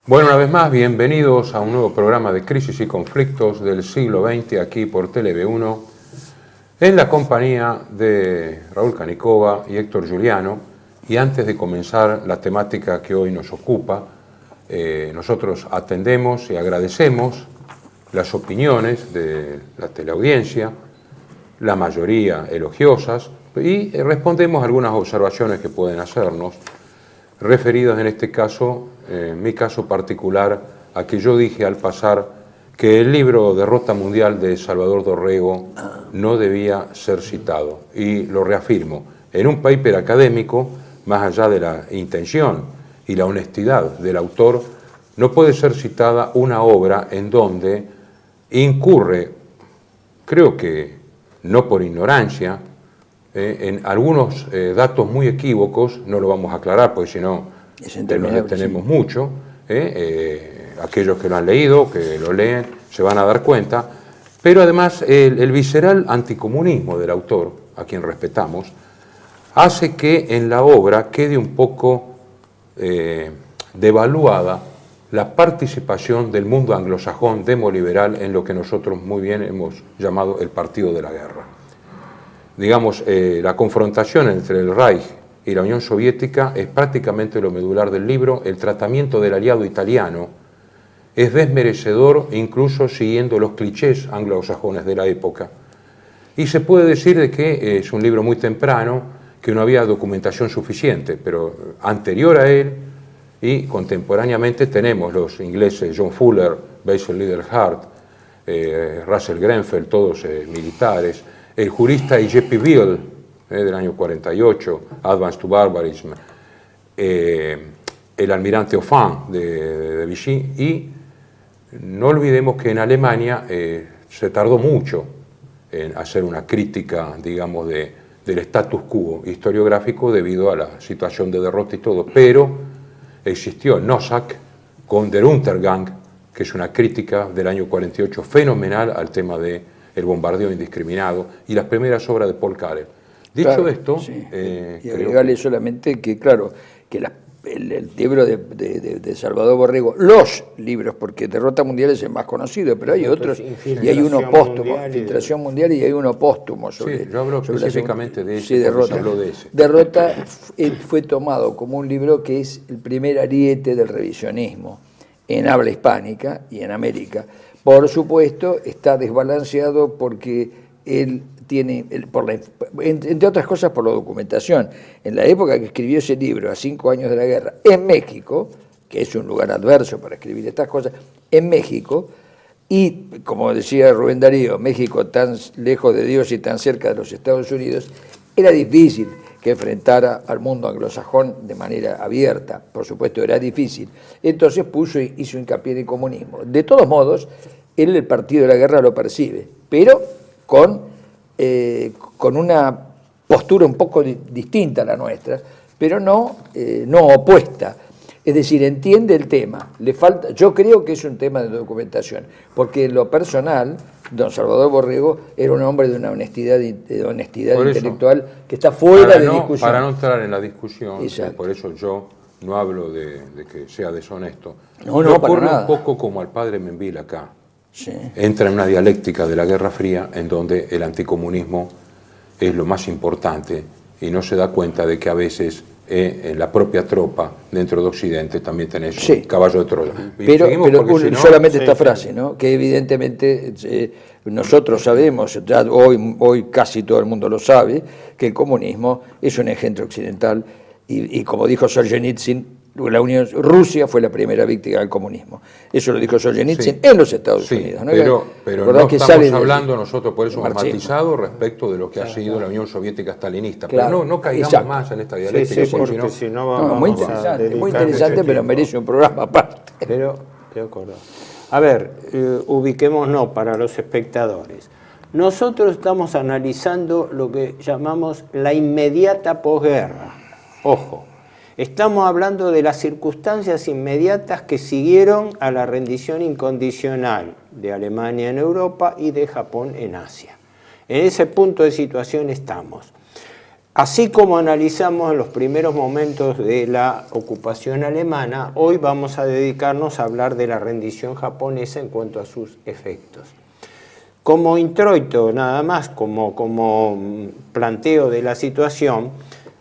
Bueno, una vez más, bienvenidos a un nuevo programa de Crisis y Conflictos del siglo XX aquí por TLV1, en la compañía de Raúl Canicova y Héctor Giuliano. Y antes de comenzar la temática que hoy nos ocupa, nosotros atendemos y agradecemos las opiniones de la teleaudiencia, la mayoría elogiosas, y respondemos algunas observaciones que pueden hacernos, referidas en este caso, en mi caso particular, a que yo dije al pasar que el libro Derrota Mundial de Salvador Dorrego no debía ser citado. Y lo reafirmo, en un paper académico, más allá de la intención y la honestidad del autor, no puede ser citada una obra en donde incurre, creo que no por ignorancia, en algunos datos muy equívocos. No lo vamos a aclarar porque si no nos detenemos mucho. Aquellos que lo han leído, que lo leen, se van a dar cuenta. Pero además el visceral anticomunismo del autor, a quien respetamos, hace que en la obra quede un poco devaluada la participación del mundo anglosajón demoliberal en lo que nosotros muy bien hemos llamado el partido de la guerra. Digamos, la confrontación entre el Reich y la Unión Soviética es prácticamente lo medular del libro. El tratamiento del aliado italiano es desmerecedor, incluso siguiendo los clichés anglosajones de la época. Y se puede decir de que es un libro muy temprano, que no había documentación suficiente, pero anterior a él y contemporáneamente tenemos los ingleses John Fuller, Basil Liddell-Hart, Russell Grenfell, todos militares, el jurista J.P. Biel, del año 48, Advance to Barbarism, el almirante Ophant de Vichy, y no olvidemos que en Alemania se tardó mucho en hacer una crítica, digamos, del status quo historiográfico debido a la situación de derrota y todo, pero existió Nosack con Der Untergang, que es una crítica del año 48 fenomenal al tema del bombardeo indiscriminado, y las primeras obras de Paul Karel. Dicho claro, esto, sí. Y agregarle solamente que, claro, que el libro de Salvador Borrego, los libros, porque Derrota Mundial es el más conocido, pero hay otros, y hay uno póstumo, Infiltración Mundial, y hay uno póstumo sobre... Sí, yo hablo específicamente de ese, sí, Derrota. Hablo de ese. Derrota fue tomado como un libro que es el primer ariete del revisionismo en habla hispánica y en América. Por supuesto, está desbalanceado porque él tiene, entre otras cosas, por la documentación. En la época que escribió ese libro, a 5 años de la guerra, en México, que es un lugar adverso para escribir estas cosas, en México, y como decía Rubén Darío, México tan lejos de Dios y tan cerca de los Estados Unidos, era difícil que enfrentara al mundo anglosajón de manera abierta. Por supuesto, era difícil. Entonces hizo hincapié en el comunismo. De todos modos, él el partido de la guerra lo percibe, pero con una postura un poco distinta a la nuestra, pero no opuesta. Es decir, entiende el tema. Le falta, yo creo que es un tema de documentación, porque en lo personal, don Salvador Borrego era un hombre de una honestidad intelectual que está fuera de discusión. Para no entrar en la discusión, por eso yo no hablo de que sea deshonesto. No, ocurre para nada. Un poco como al padre Menville acá. Sí. Entra en una dialéctica de la Guerra Fría en donde el anticomunismo es lo más importante y no se da cuenta de que a veces en la propia tropa dentro de Occidente también tenés un caballo de Troya. Pero solamente esta frase, ¿no? Que evidentemente nosotros sabemos, ya hoy casi todo el mundo lo sabe, que el comunismo es un engendro occidental y como dijo Solzhenitsyn, Rusia fue la primera víctima del comunismo. Eso lo dijo Solzhenitsyn en los Estados Unidos. ¿No? Pero no estamos hablando nosotros, por eso hemos matizado respecto de lo que ha sido la Unión Soviética stalinista. Claro, pero no caigamos más en esta dialéctica. Porque si no vamos muy interesante, pero merece un programa aparte. Pero, de acuerdo. A ver, ubiquémonos para los espectadores. Nosotros estamos analizando lo que llamamos la inmediata posguerra. Ojo. Estamos hablando de las circunstancias inmediatas que siguieron a la rendición incondicional de Alemania en Europa y de Japón en Asia. En ese punto de situación estamos. Así como analizamos los primeros momentos de la ocupación alemana, hoy vamos a dedicarnos a hablar de la rendición japonesa en cuanto a sus efectos. Como introito, nada más, como planteo de la situación,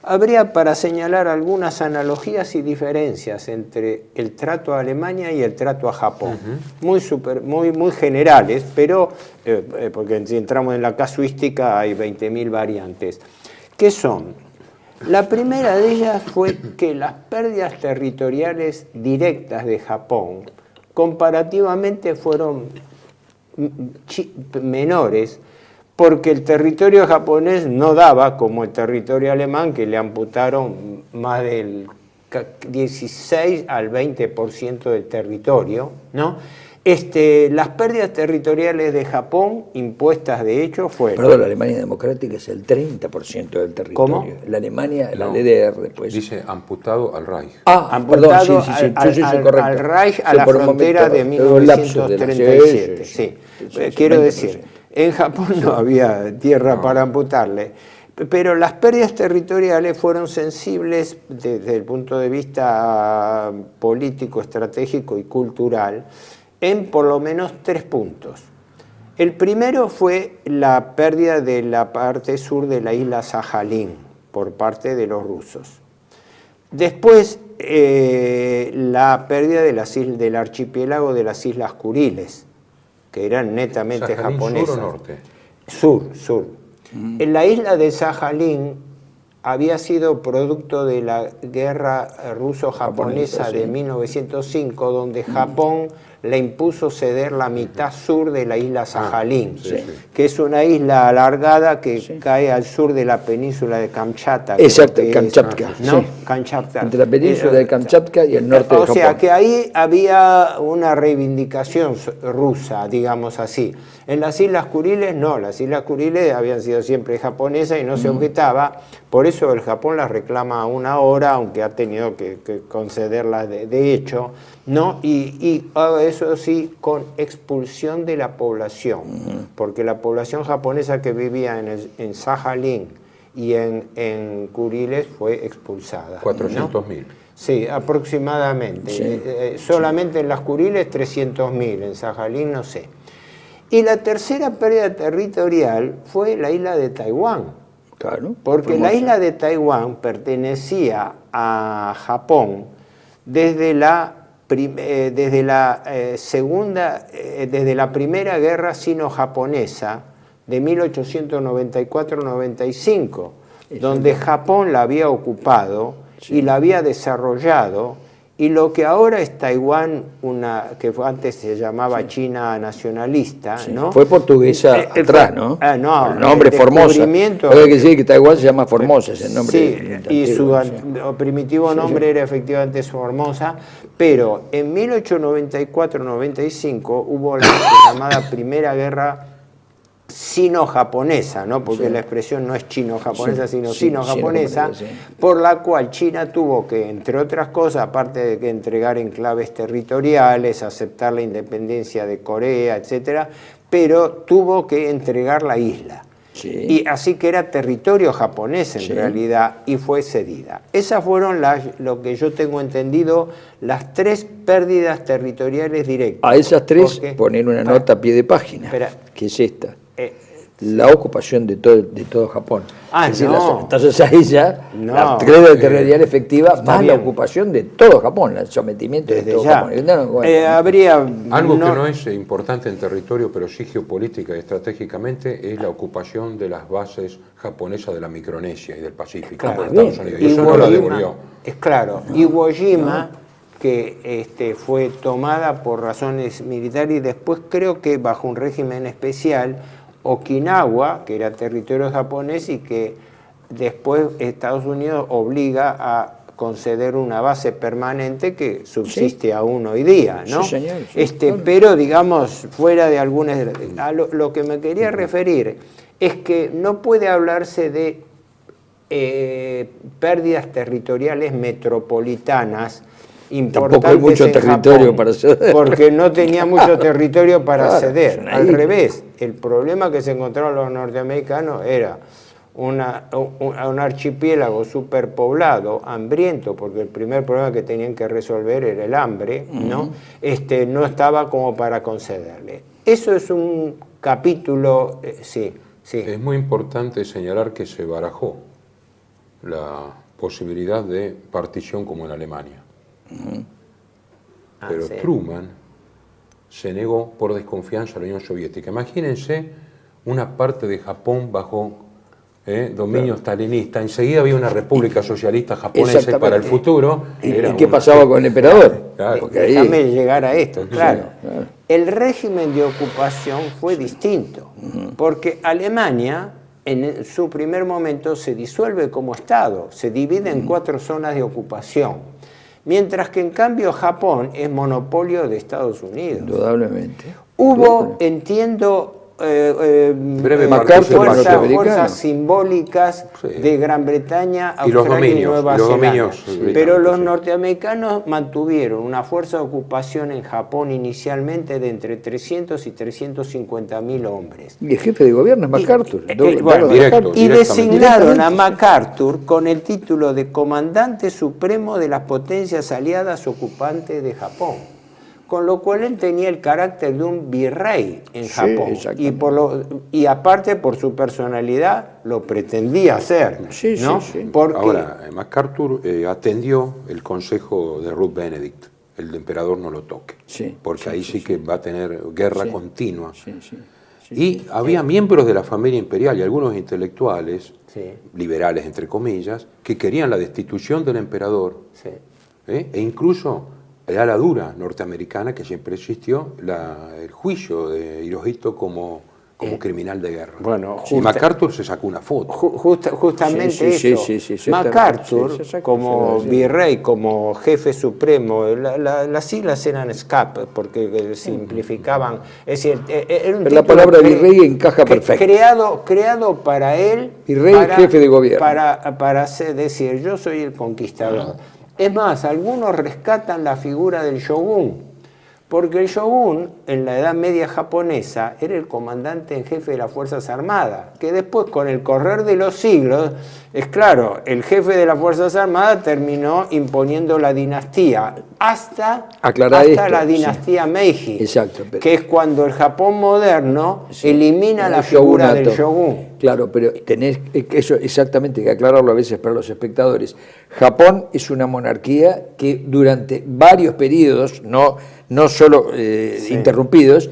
habría para señalar algunas analogías y diferencias entre el trato a Alemania y el trato a Japón. Muy generales, pero, porque si entramos en la casuística hay 20.000 variantes. ¿Qué son? La primera de ellas fue que las pérdidas territoriales directas de Japón comparativamente fueron menores, porque el territorio japonés no daba como el territorio alemán, que le amputaron más del 16 al 20% del territorio, ¿no? Las pérdidas territoriales de Japón impuestas de hecho fueron... Perdón, la Alemania democrática es el 30% del territorio. ¿Cómo? La Alemania, No, la DDR después. Dice amputado al Reich. Amputado al Reich, a la frontera de 1937. Sí. Quiero decir, en Japón no había tierra para amputarle, pero las pérdidas territoriales fueron sensibles desde el punto de vista político, estratégico y cultural en por lo menos 3 puntos. El primero fue la pérdida de la parte sur de la isla Sajalín por parte de los rusos. Después, la pérdida del archipiélago de las Islas Kuriles, que eran netamente ¿Sajalín japonesas. sur o norte? Sur. En la isla de Sajalín había sido producto de la guerra ruso-japonesa de 1905, donde Japón le impuso ceder la mitad sur de la isla Sajalín, que es una isla alargada que cae al sur de la península de Kamchatka. Exacto, Kamchatka. ¿No? Kamchatka. Entre la península de Kamchatka y el norte de Japón. O sea que ahí había una reivindicación rusa, digamos así. En las Islas Kuriles no, las Islas Kuriles habían sido siempre japonesas y no se objetaba, por eso el Japón las reclama aún ahora, aunque ha tenido que concederlas de hecho, ¿no? Y eso sí, con expulsión de la población, porque la población japonesa que vivía en Sajalín y en Kuriles fue expulsada. 400.000. Sí, aproximadamente. Solamente en las Kuriles 300.000, en Sajalín no sé. Y la tercera pérdida territorial fue la isla de Taiwán. Claro. Porque la isla de Taiwán pertenecía a Japón desde la primera guerra sino-japonesa de 1894-95, donde Japón la había ocupado y la había desarrollado, y lo que ahora es Taiwán, que antes se llamaba China nacionalista, ¿no? Fue portuguesa atrás, ¿no? No, el nombre Formosa. Hay que decir que Taiwán se llama Formosa, es el nombre. Sí, y su primitivo nombre era efectivamente Formosa, pero en 1894-95 hubo la llamada Primera Guerra sino-japonesa, ¿no? Porque la expresión no es chino-japonesa, sino sino-japonesa, por la cual China tuvo que, entre otras cosas, aparte de que entregar enclaves territoriales, aceptar la independencia de Corea, etcétera, pero tuvo que entregar la isla. Y así que era territorio japonés en realidad, y fue cedida. Esas fueron lo que yo tengo entendido, las 3 pérdidas territoriales directas. A esas 3 poner una nota a pie de página, que es esta. La ocupación de todo Japón. Entonces ahí ya la pérdida territorial efectiva más la ocupación de todo Japón, el sometimiento de todo Japón. Habría algo que no es importante en territorio, pero sí geopolítica y estratégicamente, es la ocupación de las bases japonesas de la Micronesia y del Pacífico por Estados Unidos. Y eso no la devolvió. Es claro. Iwo Jima, que fue tomada por razones militares, y después creo que bajo un régimen especial, Okinawa, que era territorio japonés y que después Estados Unidos obliga a conceder una base permanente que subsiste aún hoy día, ¿no? Sí, señor, pero digamos, fuera de algunas... Lo que me quería referir es que no puede hablarse de pérdidas territoriales metropolitanas importantes. Tampoco hay mucho territorio Japón, para ceder. porque no tenía mucho territorio para ceder. Al revés, el problema que se encontraron los norteamericanos era un archipiélago superpoblado, hambriento, porque el primer problema que tenían que resolver era el hambre, ¿no? No estaba como para concederle. Eso es un capítulo, sí. Es muy importante señalar que se barajó la posibilidad de partición como en Alemania. Pero Truman se negó por desconfianza a la Unión Soviética. Imagínense una parte de Japón bajo dominio stalinista. Enseguida había una república socialista japonesa para el futuro. ¿Y qué pasaba con el emperador? Claro. Déjame llegar a esto, claro. El régimen de ocupación fue distinto, porque Alemania en su primer momento se disuelve como Estado, se divide en 4 zonas de ocupación, mientras que en cambio Japón es monopolio de Estados Unidos. Indudablemente. Hubo, entiendo, fuerzas simbólicas de Gran Bretaña, Australia y Nueva Zelanda. Pero los norteamericanos mantuvieron una fuerza de ocupación en Japón inicialmente de entre 300 y 350.000 hombres. Y el jefe de gobierno es MacArthur. Y designaron a MacArthur con el título de comandante supremo de las potencias aliadas ocupantes de Japón. Con lo cual él tenía el carácter de un virrey en Japón. Y aparte por su personalidad lo pretendía hacer. ¿no? Porque ahora, MacArthur atendió el consejo de Ruth Benedict, el emperador no lo toque, porque ahí sí que va a tener guerra continua. Y había miembros de la familia imperial y algunos intelectuales, liberales entre comillas, que querían la destitución del emperador. E incluso el ala dura norteamericana, que siempre existió, el juicio de Hirohito como criminal de guerra. Bueno, y MacArthur se sacó una foto. Justamente eso. MacArthur, como virrey, como jefe supremo, las siglas eran SCAP, porque simplificaban. Es decir, era un la palabra virrey encaja perfecto. Creado para él. Virrey, jefe de gobierno. Para decir, yo soy el conquistador. Es más, algunos rescatan la figura del shogun, porque el shogun en la Edad Media japonesa era el comandante en jefe de las Fuerzas Armadas, que después con el correr de los siglos, es claro, el jefe de las Fuerzas Armadas terminó imponiendo la dinastía hasta la dinastía Meiji, que es cuando el Japón moderno elimina la figura del shogun. Claro, pero tenés eso exactamente que aclararlo a veces para los espectadores. Japón es una monarquía que durante varios periodos, no solo interrumpidos,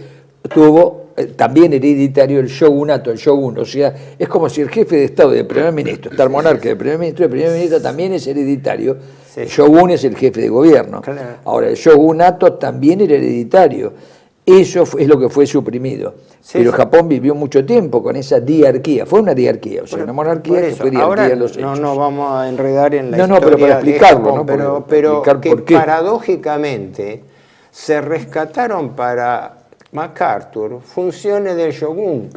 tuvo también hereditario el shogunato, el shogun. O sea, es como si el jefe de Estado y de primer ministro, está el monarca de primer ministro también es hereditario. El shogun es el jefe de gobierno. Claro. Ahora, el shogunato también era hereditario. Eso es lo que fue suprimido. Pero Japón vivió mucho tiempo con esa diarquía. Fue una diarquía, o sea, una monarquía que fue diarquía de los hechos. No vamos a enredar en la historia pero para explicarlo, Japón, pero que paradójicamente se rescataron para MacArthur funciones del shogun.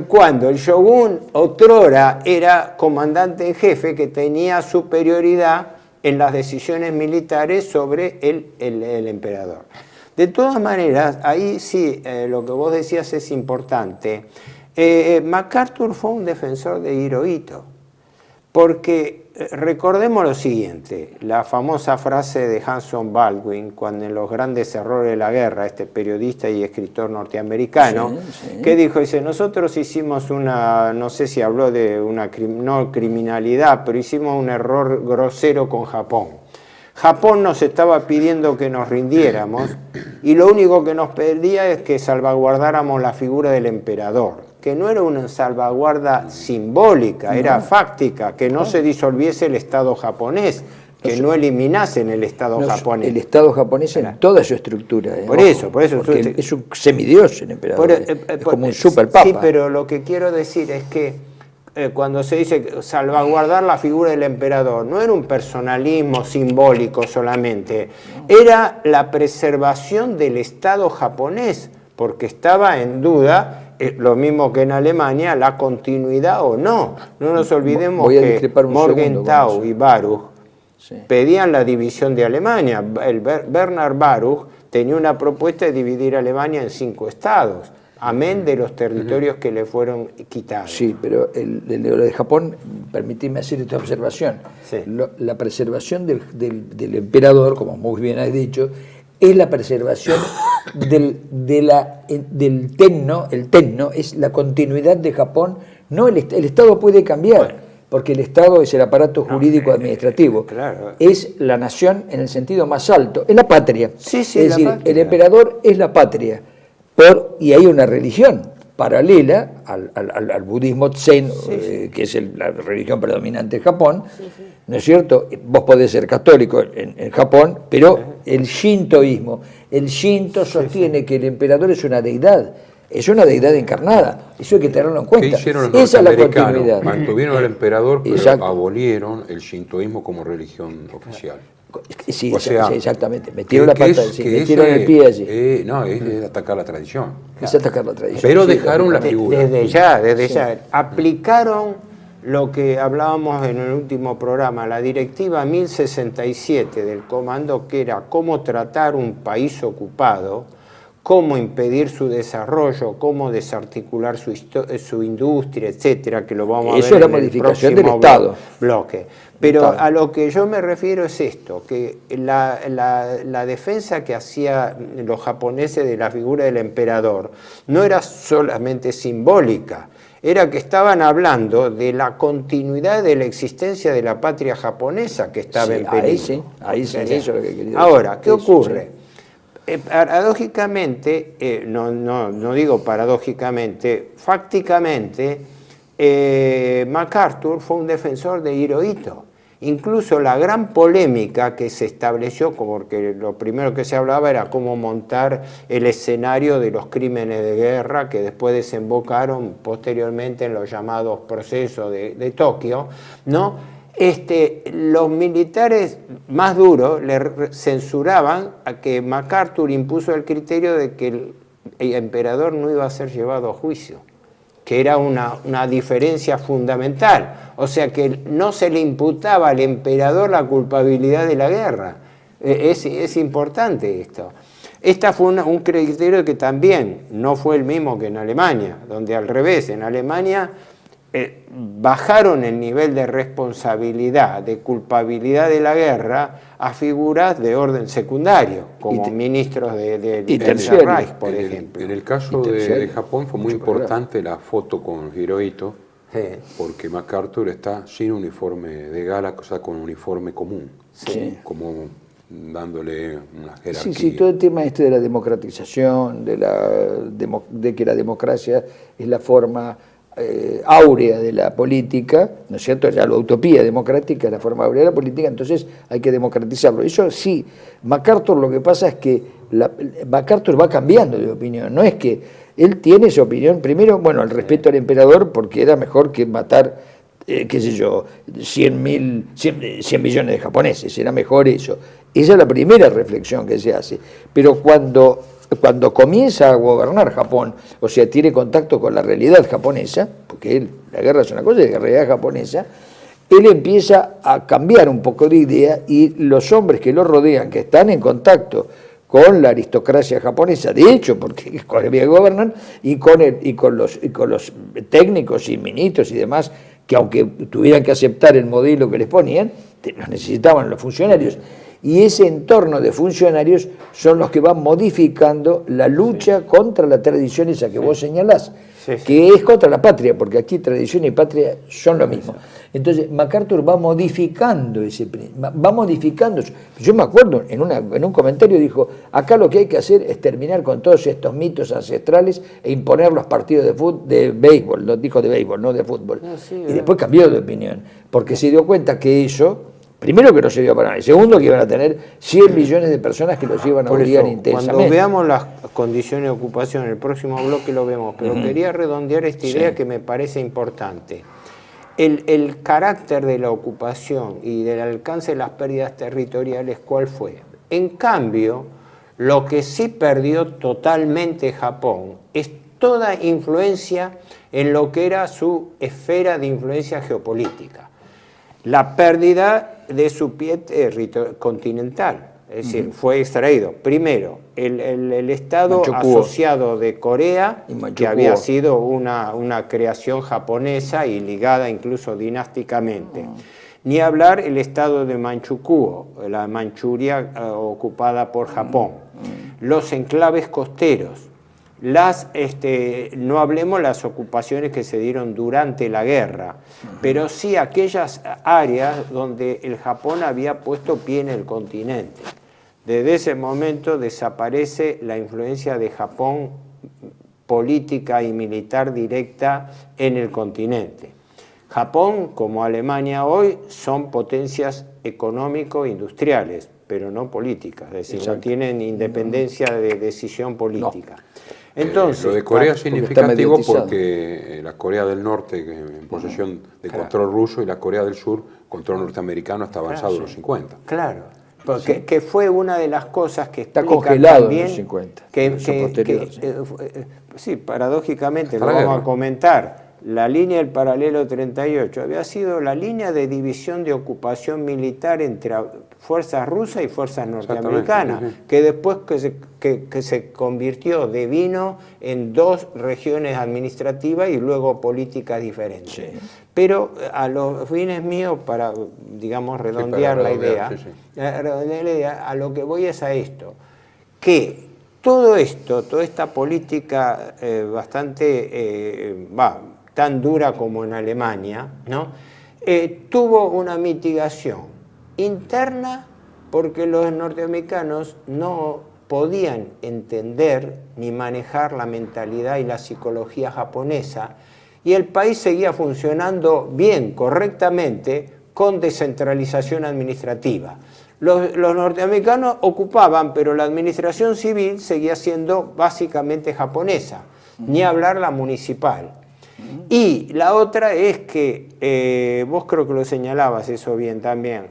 Cuando el shogun otrora era comandante en jefe que tenía superioridad en las decisiones militares sobre el emperador. De todas maneras, ahí sí, lo que vos decías es importante. MacArthur fue un defensor de Hirohito, porque recordemos lo siguiente, la famosa frase de Hanson Baldwin, cuando en los grandes errores de la guerra, este periodista y escritor norteamericano, que dijo, dice, nosotros hicimos no sé si habló de una no criminalidad, pero hicimos un error grosero con Japón. Japón nos estaba pidiendo que nos rindiéramos y lo único que nos pedía es que salvaguardáramos la figura del emperador, que no era una salvaguarda simbólica, era fáctica, que no se disolviese el Estado japonés, que no eliminasen el Estado japonés. El Estado japonés en toda su estructura. Por eso. Porque es un semidios el emperador, es como un superpapa. Sí, pero lo que quiero decir es que cuando se dice salvaguardar la figura del emperador, no era un personalismo simbólico solamente, era la preservación del Estado japonés, porque estaba en duda, lo mismo que en Alemania, la continuidad o no. No nos olvidemos que Morgenthau y Baruch pedían la división de Alemania. Bernard Baruch tenía una propuesta de dividir Alemania en 5 estados. amén de los territorios que le fueron quitados. Sí, pero lo de Japón, permitidme hacer esta observación. Sí. La preservación del emperador, como muy bien has dicho, es la preservación del tenno. El tenno es la continuidad de Japón. No, el Estado puede cambiar, porque el Estado es el aparato jurídico administrativo. Claro. Es la nación en el sentido más alto, es la patria. Sí, sí, es la decir, patria. el emperador es la patria. Y hay una religión paralela al budismo Zen, que es la religión predominante en Japón, ¿no es cierto? Vos podés ser católico en Japón, pero el shintoísmo, el shinto sostiene que el emperador es una deidad encarnada. Eso hay que tenerlo en cuenta. ¿Qué hicieron los Esa es la norteamericanos? continuidad. Mantuvieron al emperador, pero Exacto. abolieron el shintoísmo como religión oficial. Sí, O sea, exactamente. Metieron la que pata, es- sí, que metieron ese- el pie allí. no, es atacar la tradición. Es atacar la tradición. Pero Sí, dejaron la figura. Desde ya, aplicaron lo que hablábamos en el último programa, la directiva 1067 del comando, que era cómo tratar un país ocupado, cómo impedir su desarrollo, cómo desarticular su industria, etcétera, que lo vamos Eso a ver es la en el modificación del próximo Estado. bloque. Pero Estado. a lo que yo me refiero es esto, que la defensa que hacían los japoneses de la figura del emperador no era solamente simbólica, era que estaban hablando de la continuidad de la existencia de la patria japonesa que estaba en peligro. Ahí sí, eso es lo que quería decir. Ahora, ¿qué Eso, ocurre? Paradójicamente, no digo paradójicamente, fácticamente, MacArthur fue un defensor de Hirohito. Incluso la gran polémica que se estableció, porque lo primero que se hablaba era cómo montar el escenario de los crímenes de guerra que después desembocaron posteriormente en los llamados procesos de Tokio, ¿no? Los militares más duros le censuraban a que MacArthur impuso el criterio de que el emperador no iba a ser llevado a juicio, que era una diferencia fundamental. O sea que no se le imputaba al emperador la culpabilidad de la guerra. Es importante esto. Esta fue un criterio que también no fue el mismo que en Alemania, donde al revés, en Alemania bajaron el nivel de responsabilidad, de culpabilidad de la guerra a figuras de orden secundario, como ministros del terciario. Reich, por ejemplo. En el caso de Japón fue muy importante la foto con Hirohito, porque MacArthur está sin uniforme de gala, o sea, con uniforme común, como dándole una jerarquía. Sí, todo el tema de la democratización, de que la democracia es la forma áurea de la política, ¿no es cierto? Ya la utopía democrática es la forma áurea de la política, entonces hay que democratizarlo. Eso sí, MacArthur, lo que pasa es que MacArthur va cambiando de opinión, no es que él tiene esa opinión, primero, bueno, el respeto al emperador, porque era mejor que matar, qué sé yo, 100 millones de japoneses, era mejor eso. Esa es la primera reflexión que se hace, pero cuando comienza a gobernar Japón, o sea, tiene contacto con la realidad japonesa, porque la guerra es una cosa, es la realidad japonesa, él empieza a cambiar un poco de idea y los hombres que lo rodean, que están en contacto con la aristocracia japonesa, de hecho, porque había que gobernar, y con los técnicos y ministros y demás, que aunque tuvieran que aceptar el modelo que les ponían, los necesitaban los funcionarios. Y ese entorno de funcionarios son los que van modificando la lucha contra la tradición esa que vos señalás, que es contra la patria, porque aquí tradición y patria son lo mismo. Entonces MacArthur va modificando Yo me acuerdo, en un comentario dijo, acá lo que hay que hacer es terminar con todos estos mitos ancestrales e imponer los partidos de béisbol, lo dijo de béisbol, no de fútbol. Y después cambió de opinión, porque se dio cuenta que eso, primero que no se dio para nada, y segundo que iban a tener 100 millones de personas que los iban a odiar intensamente. Cuando veamos las condiciones de ocupación, en el próximo bloque lo vemos, pero quería redondear esta idea que me parece importante. El carácter de la ocupación y del alcance de las pérdidas territoriales, ¿cuál fue? En cambio, lo que sí perdió totalmente Japón es toda influencia en lo que era su esfera de influencia geopolítica. La pérdida de su pie continental, Es decir, fue extraído primero el Estado Manchukuo. asociado de Corea, Y Manchukuo. que había sido una creación japonesa y ligada incluso dinásticamente. Ni hablar el Estado de Manchukuo, la Manchuria ocupada por Japón. Los enclaves costeros. No hablemos las ocupaciones que se dieron durante la guerra, pero sí aquellas áreas donde el Japón había puesto pie en el continente. Desde ese momento desaparece la influencia de Japón política y militar directa en el continente. Japón, como Alemania hoy, son potencias económico-industriales, pero no políticas, es decir, no tienen independencia de decisión política. Entonces, lo de Corea es significativo mediatizado. porque la Corea del Norte, que en posesión de control ruso, y la Corea del Sur, control norteamericano hasta avanzado en los 50. Claro, porque que fue una de las cosas que Está explica congelado también en los 50. Sí, paradójicamente, Hasta lo la vamos guerra. a comentar. La línea del paralelo 38 había sido la línea de división de ocupación militar entre fuerzas rusas y fuerzas norteamericanas, Exactamente, sí. que después que se convirtió devino en dos regiones administrativas y luego políticas diferentes. Sí. Pero a los fines míos, para, digamos, redondear la idea, a lo que voy es a esto, que todo esto, toda esta política bastante, tan dura como en Alemania, ¿no? Tuvo una mitigación interna porque los norteamericanos no podían entender ni manejar la mentalidad y la psicología japonesa, y el país seguía funcionando bien, correctamente, con descentralización administrativa. Los norteamericanos ocupaban, pero la administración civil seguía siendo básicamente japonesa, ni hablar la municipal. Y la otra es que, vos creo que lo señalabas eso bien también,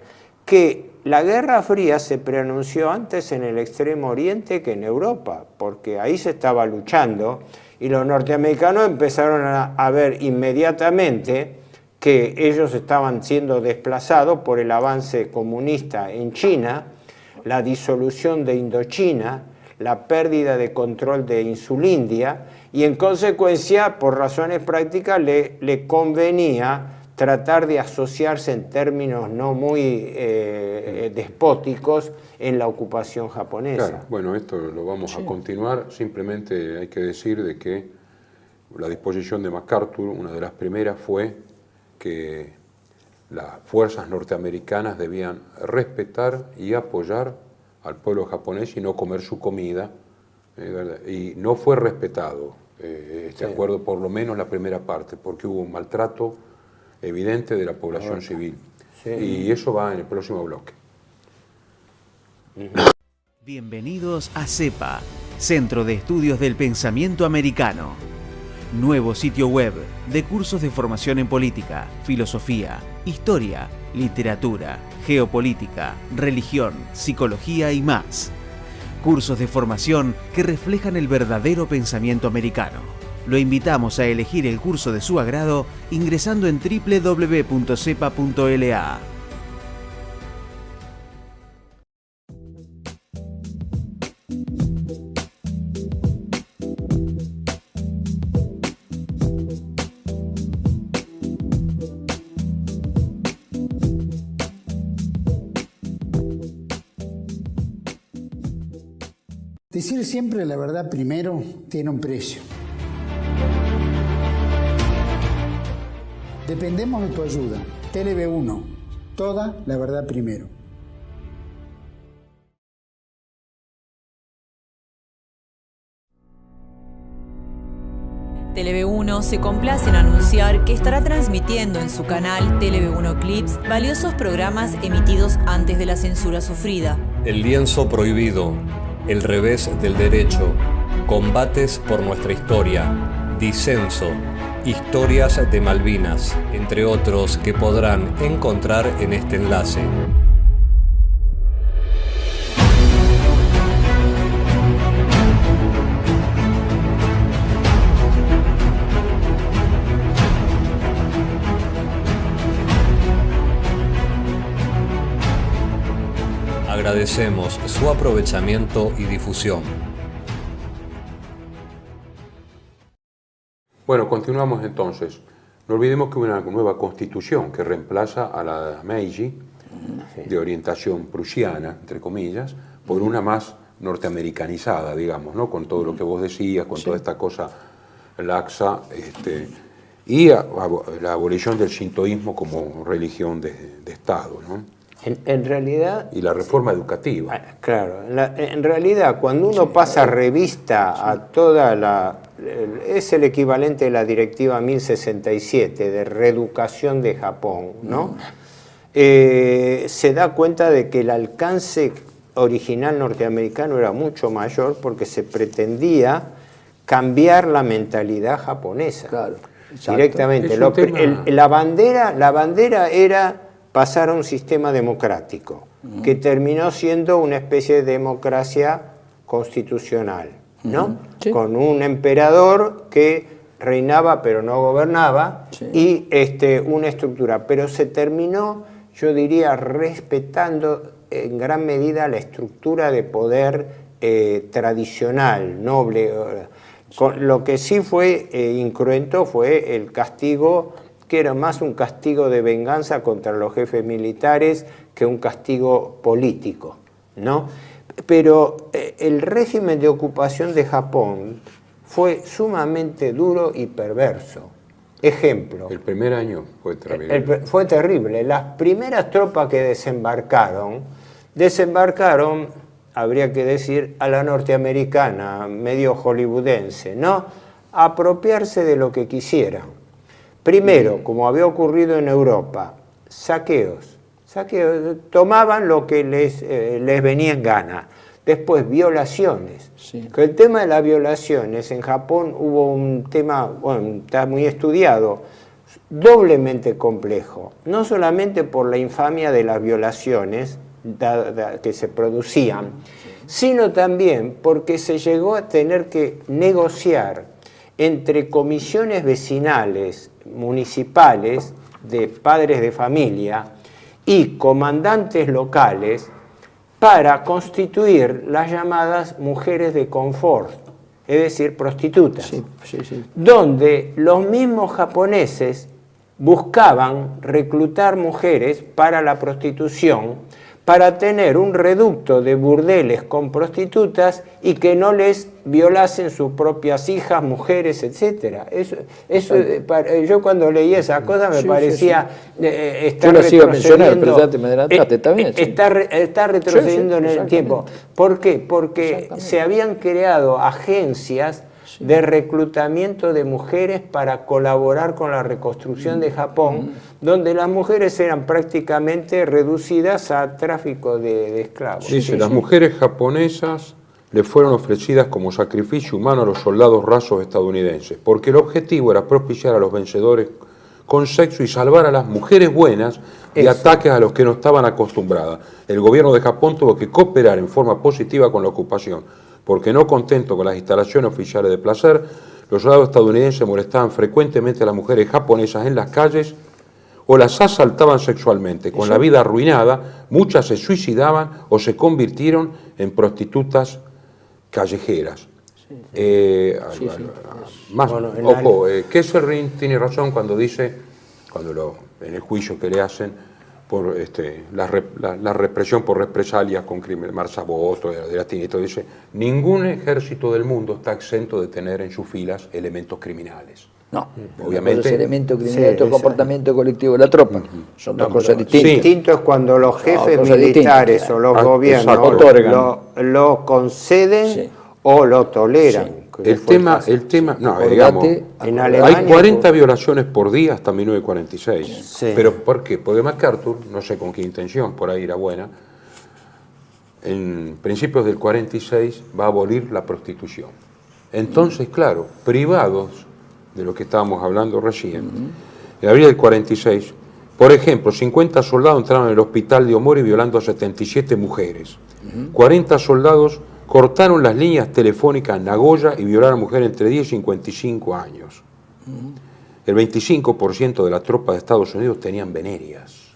que la Guerra Fría se preanunció antes en el Extremo Oriente que en Europa, porque ahí se estaba luchando y los norteamericanos empezaron a ver inmediatamente que ellos estaban siendo desplazados por el avance comunista en China, la disolución de Indochina, la pérdida de control de Insulindia, y en consecuencia, por razones prácticas, le convenía tratar de asociarse en términos no muy despóticos en la ocupación japonesa. Claro, bueno, esto lo vamos a continuar. Simplemente hay que decir de que la disposición de MacArthur, una de las primeras, fue que las fuerzas norteamericanas debían respetar y apoyar al pueblo japonés y no comer su comida, ¿verdad? Y no fue respetado este acuerdo, por lo menos la primera parte, porque hubo un maltrato evidente de la población civil. Sí. Y eso va en el próximo bloque. Bienvenidos a CEPA, Centro de Estudios del Pensamiento Americano. Nuevo sitio web de cursos de formación en política, filosofía, historia, literatura, geopolítica, religión, psicología y más. Cursos de formación que reflejan el verdadero pensamiento americano. Lo invitamos a elegir el curso de su agrado ingresando en www.cepa.la. Decir siempre la verdad primero tiene un precio. Dependemos de tu ayuda. TLB1, toda la verdad primero. TLB1 se complace en anunciar que estará transmitiendo en su canal TLB1 Clips valiosos programas emitidos antes de la censura sufrida. El lienzo prohibido, el revés del derecho, combates por nuestra historia, disenso, historias de Malvinas, entre otros que podrán encontrar en este enlace. Agradecemos su aprovechamiento y difusión. Bueno, continuamos entonces. No olvidemos que hubo una nueva constitución que reemplaza a la Meiji, de orientación prusiana, entre comillas, por una más norteamericanizada, digamos, ¿no? Con todo lo que vos decías, con toda esta cosa laxa, y la abolición del shintoísmo como religión de Estado, ¿no? En realidad... Y la reforma educativa. Claro, en realidad cuando uno pasa revista a toda la... Es el equivalente de la Directiva 1067 de reeducación de Japón, ¿no? Se da cuenta de que el alcance original norteamericano era mucho mayor porque se pretendía cambiar la mentalidad japonesa. Claro, directamente. La bandera era pasar a un sistema democrático, que terminó siendo una especie de democracia constitucional, ¿no? Sí. Con un emperador que reinaba pero no gobernaba, sí. Y una estructura. Pero se terminó, yo diría, respetando en gran medida la estructura de poder tradicional, noble. Lo que sí fue incruento fue el castigo, que era más un castigo de venganza contra los jefes militares que un castigo político, ¿no? Pero el régimen de ocupación de Japón fue sumamente duro y perverso. Ejemplo. El primer año fue terrible. Fue terrible. Las primeras tropas que desembarcaron, habría que decir, a la norteamericana, medio hollywoodense, ¿no? Apropiarse de lo que quisieran. Primero, como había ocurrido en Europa, saqueos, tomaban lo que les venía en gana. Después, violaciones. Sí. El tema de las violaciones, en Japón hubo un tema, bueno, está muy estudiado, doblemente complejo. No solamente por la infamia de las violaciones que se producían, sino también porque se llegó a tener que negociar entre comisiones vecinales, municipales, de padres de familia y comandantes locales para constituir las llamadas mujeres de confort, es decir, prostitutas, donde los mismos japoneses buscaban reclutar mujeres para la prostitución, para tener un reducto de burdeles con prostitutas y que no les violasen sus propias hijas, mujeres, etc. Yo cuando leí esa cosa me parecía estar yo lo iba a mencionar, pero ya te me adelantaste, está bien. Está retrocediendo en el tiempo. ¿Por qué? Porque se habían creado agencias de reclutamiento de mujeres para colaborar con la reconstrucción de Japón, donde las mujeres eran prácticamente reducidas a tráfico de esclavos. Dice, las mujeres japonesas le fueron ofrecidas como sacrificio humano a los soldados rasos estadounidenses, porque el objetivo era propiciar a los vencedores con sexo y salvar a las mujeres buenas de ataques a los que no estaban acostumbradas. El gobierno de Japón tuvo que cooperar en forma positiva con la ocupación, porque no contento con las instalaciones oficiales de placer, los soldados estadounidenses molestaban frecuentemente a las mujeres japonesas en las calles o las asaltaban sexualmente. Con la vida arruinada, muchas se suicidaban o se convirtieron en prostitutas callejeras. Kesselring tiene razón cuando dice, en el juicio que le hacen, por la represión por represalias con crimen, Marzaboto, de la Tinito, dice, ningún ejército del mundo está exento de tener en sus filas elementos criminales. No, obviamente. Elemento criminal, otro comportamiento colectivo de la tropa. Son dos cosas distintas. Distinto es cuando los jefes militares o los gobiernos lo conceden o lo toleran. El tema, digamos, en Alemania, hay 40 violaciones por día hasta 1946. Sí. ¿Pero por qué? Porque MacArthur, no sé con qué intención, por ahí era buena, en principios del 46 va a abolir la prostitución. Entonces, claro, privados de lo que estábamos hablando recién, en abril del 46, por ejemplo, 50 soldados entraron en el hospital de Omori violando a 77 mujeres. 40 soldados cortaron las líneas telefónicas en Nagoya y violaron a mujeres entre 10 y 55 años. El 25% de la tropa de Estados Unidos tenían venerias.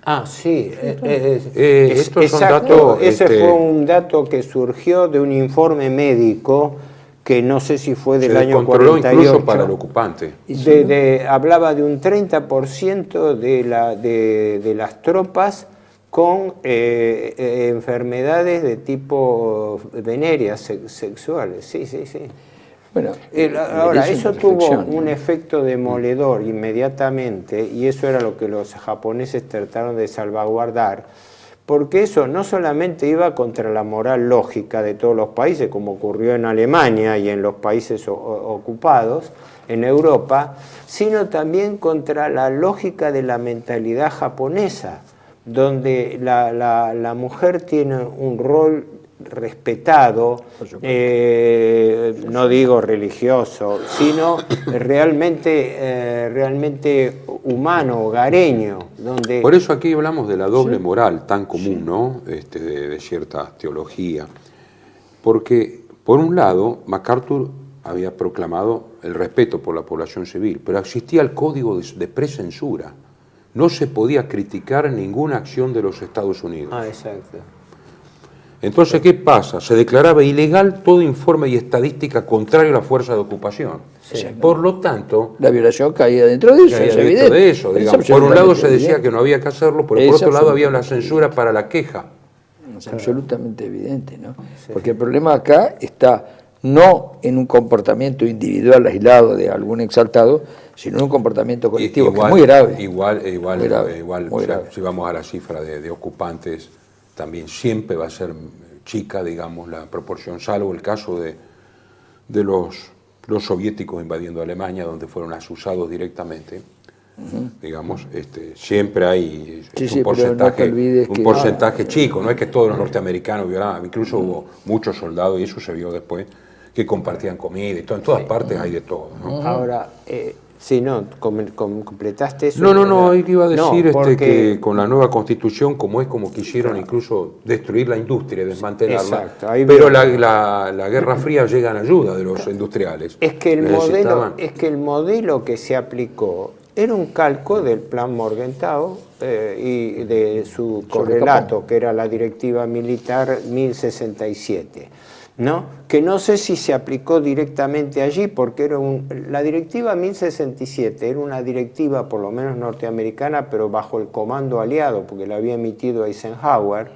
Ah, sí. Estos son exacto, datos, ese fue un dato que surgió de un informe médico que no sé si fue del se año descontroló 48. incluso para el ocupante. Hablaba de un 30% de las tropas con enfermedades de tipo venéreas sexuales. Sí. Bueno, Ahora, merece eso una tuvo reflexión, un ¿no? efecto demoledor inmediatamente, y eso era lo que los japoneses trataron de salvaguardar, porque eso no solamente iba contra la moral lógica de todos los países, como ocurrió en Alemania y en los países ocupados, en Europa, sino también contra la lógica de la mentalidad japonesa, donde la mujer tiene un rol respetado, no digo religioso, sino realmente humano, hogareño. Donde... Por eso aquí hablamos de la doble moral tan común, ¿no? De cierta teología. Porque, por un lado, MacArthur había proclamado el respeto por la población civil, pero existía el código de precensura. No se podía criticar ninguna acción de los Estados Unidos. Ah, exacto. Entonces, ¿qué pasa? Se declaraba ilegal todo informe y estadística contrario a la fuerza de ocupación. Sí. Por lo tanto, La violación caía dentro de eso, es evidente. de eso, digamos. Por un lado se decía que no había que hacerlo, pero por Es otro lado había una absolutamente censura para la queja. Es absolutamente evidente, ¿no? Porque el problema acá está no en un comportamiento individual aislado de algún exaltado, sino en un comportamiento colectivo que es muy grave. Igual, muy grave. Si vamos a la cifra de ocupantes, también siempre va a ser chica, digamos, la proporción, salvo el caso de los soviéticos invadiendo Alemania, donde fueron asusados directamente. Digamos, siempre hay un porcentaje chico, no es que todos los norteamericanos violaban, incluso hubo muchos soldados, y eso se vio después, que compartían comida y todo, en todas partes hay de todo, ¿no? Ahora, sí, no, completaste eso. No, iba a decir porque... que con la nueva constitución, como quisieron incluso destruir la industria, desmantelarla, exacto, ahí pero la Guerra Fría llega en ayuda de los industriales. Es que el modelo que se aplicó era un calco del Plan Morgenthau y de su correlato, que era la Directiva Militar 1067, ¿no? Que no sé si se aplicó directamente allí, porque la Directiva 1067 era una directiva, por lo menos norteamericana, pero bajo el comando aliado, porque la había emitido Eisenhower,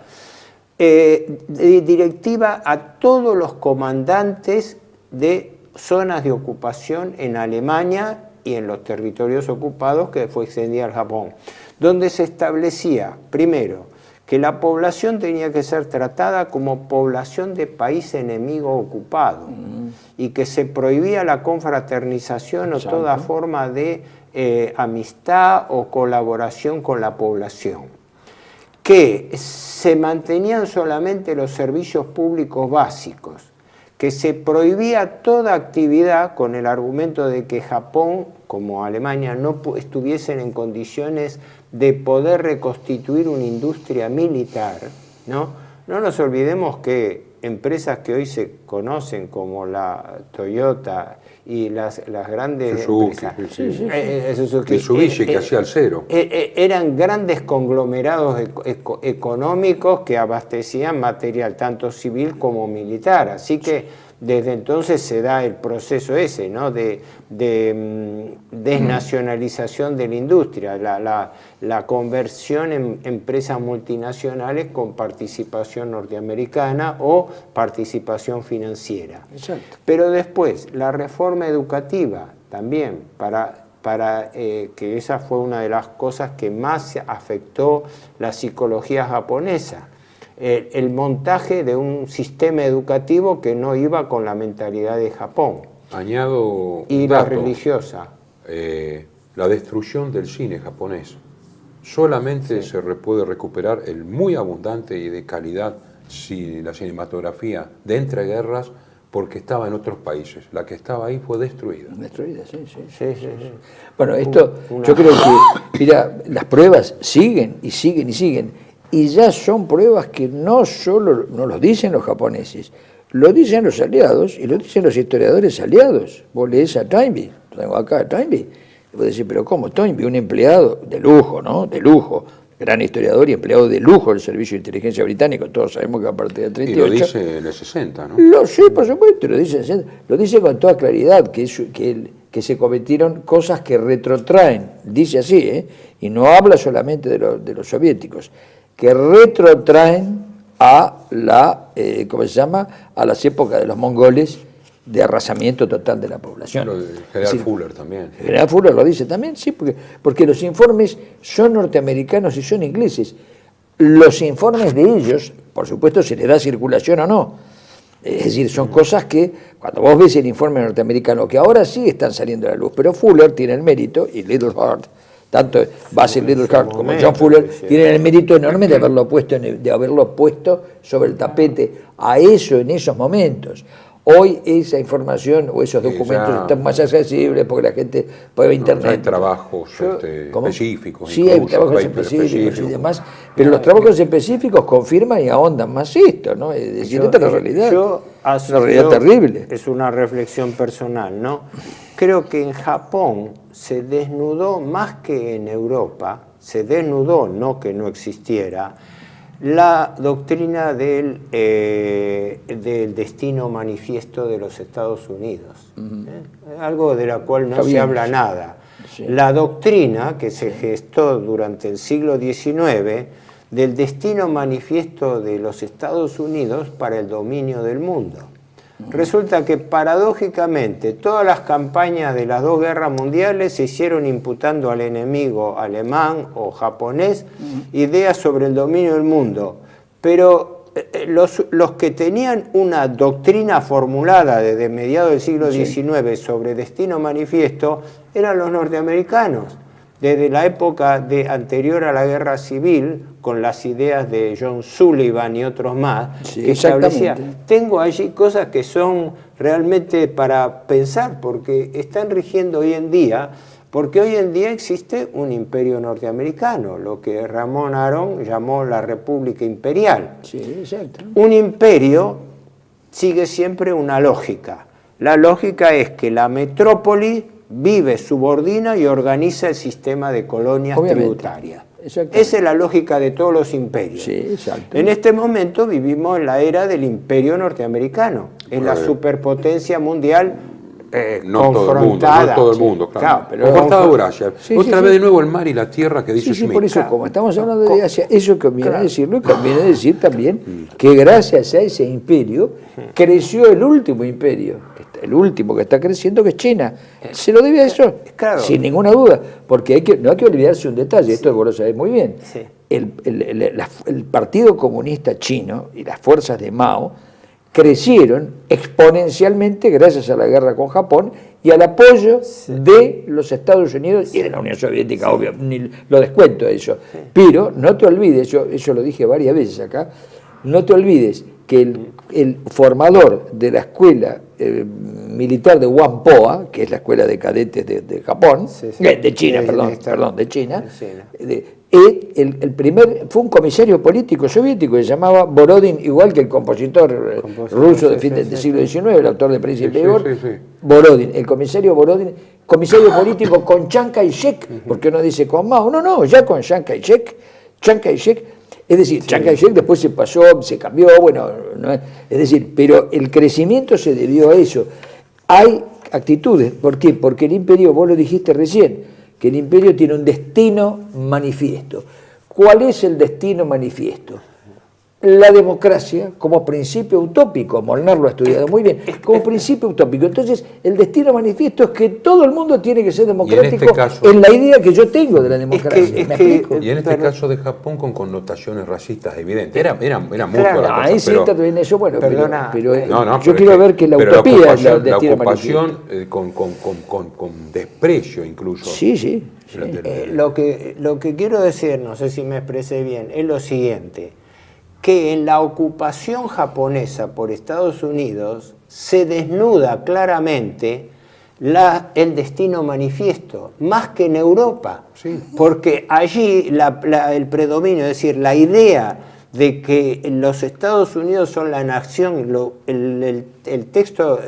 directiva a todos los comandantes de zonas de ocupación en Alemania y en los territorios ocupados, que fue extendida al Japón, donde se establecía, primero, que la población tenía que ser tratada como población de país enemigo ocupado y que se prohibía la confraternización o toda forma de amistad o colaboración con la población, que se mantenían solamente los servicios públicos básicos, que se prohibía toda actividad con el argumento de que Japón, como Alemania, no estuviesen en condiciones de poder reconstituir una industria militar, ¿no? No nos olvidemos que empresas que hoy se conocen como la Toyota y las grandes empresas, Mitsubishi, que hacía el cero, eran grandes conglomerados económicos que abastecían material tanto civil como militar, así que desde entonces se da el proceso ese, ¿no? de desnacionalización de la industria, la conversión en empresas multinacionales con participación norteamericana o participación financiera. Exacto. Pero después, la reforma educativa también, para que esa fue una de las cosas que más afectó la psicología japonesa. El montaje de un sistema educativo que no iba con la mentalidad de Japón. Añado y un la dato, religiosa. La destrucción del cine japonés. Solamente se puede recuperar el muy abundante y de calidad la cinematografía de entreguerras, porque estaba en otros países. La que estaba ahí fue destruida. Destruida, sí. Bueno, esto yo creo que, mira, las pruebas siguen y siguen y siguen. Y ya son pruebas que no solo no lo dicen los japoneses, lo dicen los aliados y lo dicen los historiadores aliados. Vos lees a Toynbee, lo tengo acá a Toynbee, y vos decís, pero ¿cómo Toynbee? Un empleado de lujo, ¿no? De lujo, gran historiador y empleado de lujo del Servicio de Inteligencia Británico, todos sabemos que a partir del 38... Y lo dice en el 60, ¿no? Lo sé, por supuesto, lo dice con toda claridad, que se cometieron cosas que retrotraen, dice así, y no habla solamente de los soviéticos, que retrotraen a ¿cómo se llama?, a las épocas de los mongoles, de arrasamiento total de la población. Lo del general Fuller también. El general Fuller lo dice también, sí, porque los informes son norteamericanos y son ingleses. Los informes de ellos, por supuesto, se les da circulación o no. Es decir, son cosas que, cuando vos ves el informe norteamericano, que ahora sí están saliendo a la luz, pero Fuller tiene el mérito, y Little Heart, tanto Basil Little Heart como John Fuller, tienen el mérito enorme de haberlo puesto sobre el tapete a eso en esos momentos. Hoy esa información o esos documentos están más accesibles porque la gente puede ver internet. Hay trabajos específicos. Sí, hay trabajos específicos y demás, pero los trabajos específicos confirman y ahondan más esto, ¿no? Es decir, esta es la realidad. Es una realidad terrible. Es una reflexión personal, ¿no? Creo que en Japón se desnudó más que en Europa, se desnudó, no que no existiera, la doctrina del destino manifiesto de los Estados Unidos, algo de la cual no se habla nada. Sí. La doctrina que se gestó durante el siglo XIX del destino manifiesto de los Estados Unidos para el dominio del mundo. Resulta que paradójicamente todas las campañas de las dos guerras mundiales se hicieron imputando al enemigo alemán o japonés ideas sobre el dominio del mundo, pero los que tenían una doctrina formulada desde mediados del siglo XIX sobre destino manifiesto eran los norteamericanos. Desde la época anterior a la guerra civil, con las ideas de John Sullivan y otros más, que establecía, tengo allí cosas que son realmente para pensar, porque están rigiendo hoy en día, porque hoy en día existe un imperio norteamericano, lo que Ramón Aron llamó la República Imperial. Sí, exacto. Un imperio sigue siempre una lógica. La lógica es que la metrópoli vive, subordina y organiza el sistema de colonias tributarias. Esa es la lógica de todos los imperios. Sí, exacto. En este momento vivimos en la era del imperio norteamericano, en la superpotencia mundial confrontada. No todo el mundo, claro. Pero comportado Eurasia. Otra vez de nuevo el mar y la tierra que dice Smith. Por eso, como estamos hablando de Asia, eso conviene decirlo, y conviene decir también que gracias a ese imperio creció el último imperio, el último que está creciendo, que es China. Se lo debe a eso, sin ninguna duda, porque no hay que olvidarse un detalle, esto vos lo sabés muy bien. El Partido Comunista Chino y las fuerzas de Mao crecieron exponencialmente gracias a la guerra con Japón y al apoyo de los Estados Unidos y de la Unión Soviética, obvio, ni lo descuento eso. Pero no te olvides, yo lo dije varias veces acá, no te olvides que el formador de la escuela militar de Whampoa, que es la escuela de cadetes de Japón, de China, de China, fue un comisario político soviético que se llamaba Borodin, igual que el compositor ruso del siglo XIX, el autor de Príncipe Igor, Borodin, el comisario Borodin, comisario político con Chiang Kai-shek, porque uno dice con Mao, no, ya con Chiang Kai-shek, es decir, Chiang Kai-shek después se cambió, es decir, pero el crecimiento se debió a eso. Hay actitudes, ¿por qué? Porque el imperio, vos lo dijiste recién, que el imperio tiene un destino manifiesto. ¿Cuál es el destino manifiesto? La democracia como principio utópico, Molnar lo ha estudiado muy bien, como principio utópico. Entonces, el destino manifiesto es que todo el mundo tiene que ser democrático en la idea que yo tengo de la democracia. ¿Me explico? Y en este caso de Japón con connotaciones racistas evidentes. Era mucho la cosa. Ahí sí está bien eso, perdona, pero yo quiero ver que la utopía es el destino ocupación con desprecio incluso. Sí. Lo que quiero decir, no sé si me expresé bien, es lo siguiente, que en la ocupación japonesa por Estados Unidos se desnuda claramente el destino manifiesto, más que en Europa, porque allí el predominio, es decir, la idea de que los Estados Unidos son la nación, el texto,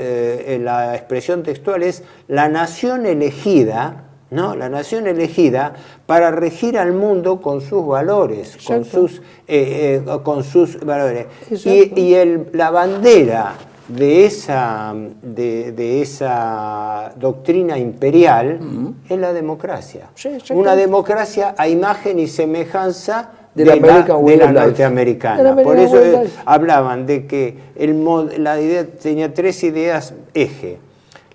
la expresión textual es la nación elegida ¿no? La nación elegida para regir al mundo con sus valores, con sus valores. La bandera de esa doctrina imperial es la democracia. Una democracia a imagen y semejanza de la norteamericana. Por eso hablaban de que la idea tenía 3 ideas eje.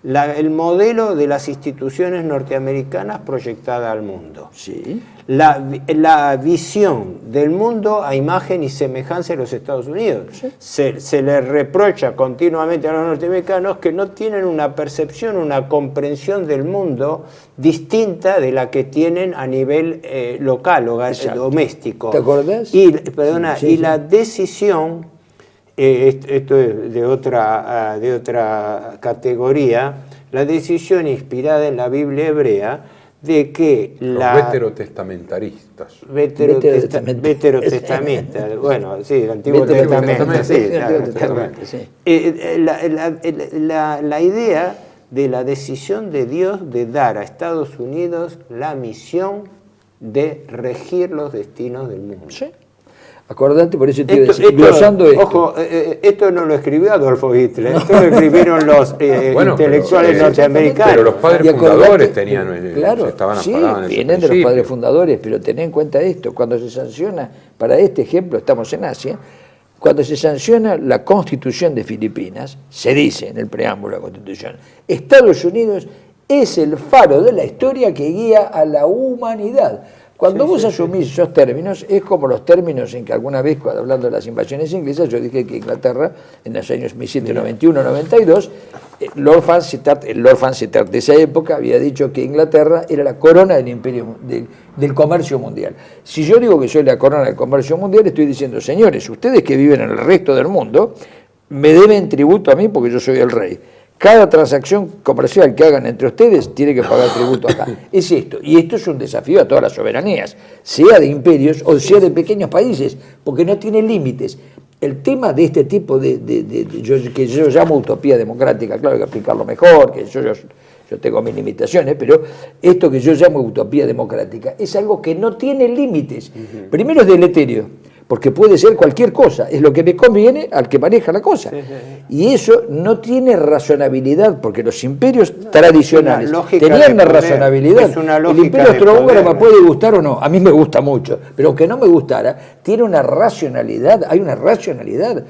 El modelo de las instituciones norteamericanas proyectada al mundo. Sí. La visión del mundo a imagen y semejanza de los Estados Unidos. Sí. Se les reprocha continuamente a los norteamericanos que no tienen una percepción, una comprensión del mundo distinta de la que tienen a nivel local, doméstico. ¿Te acordás? Y la decisión, esto es de otra categoría, la decisión inspirada en la Biblia hebrea de que los veterotestamentaristas. Veterotestamentistas, bueno, sí, el Antiguo Testamento, sí. La idea de la decisión de Dios de dar a Estados Unidos la misión de regir los destinos del mundo. Sí. Acordate, por eso te iba a decir, glosando esto. Ojo, esto no lo escribió Adolfo Hitler, esto lo escribieron los intelectuales norteamericanos. Pero los padres fundadores tenían, estaban amparados en vienen de los padres fundadores, pero ten en cuenta esto, cuando se sanciona, para este ejemplo, estamos en Asia, cuando se sanciona la Constitución de Filipinas, se dice en el preámbulo de la Constitución, Estados Unidos es el faro de la historia que guía a la humanidad. Cuando vos asumís esos términos, es como los términos en que alguna vez, hablando de las invasiones inglesas, yo dije que Inglaterra, en los años 1791-92, el Lord Fansittart de esa época había dicho que Inglaterra era la corona del imperio, del comercio mundial. Si yo digo que soy la corona del comercio mundial, estoy diciendo, señores, ustedes que viven en el resto del mundo, me deben tributo a mí porque yo soy el rey. Cada transacción comercial que hagan entre ustedes tiene que pagar tributo acá. Es esto. Y esto es un desafío a todas las soberanías, sea de imperios o sea de pequeños países, porque no tiene límites. El tema de este tipo que yo llamo utopía democrática, claro, hay que explicarlo mejor, que yo tengo mis limitaciones, pero esto que yo llamo utopía democrática es algo que no tiene límites. Primero es deleterio, porque puede ser cualquier cosa, es lo que me conviene al que maneja la cosa. Y eso no tiene razonabilidad, porque los imperios tradicionales tenían una razonabilidad. El imperio austrohúngaro me puede gustar o no, a mí me gusta mucho, pero aunque no me gustara, tiene una racionalidad, hay una racionalidad,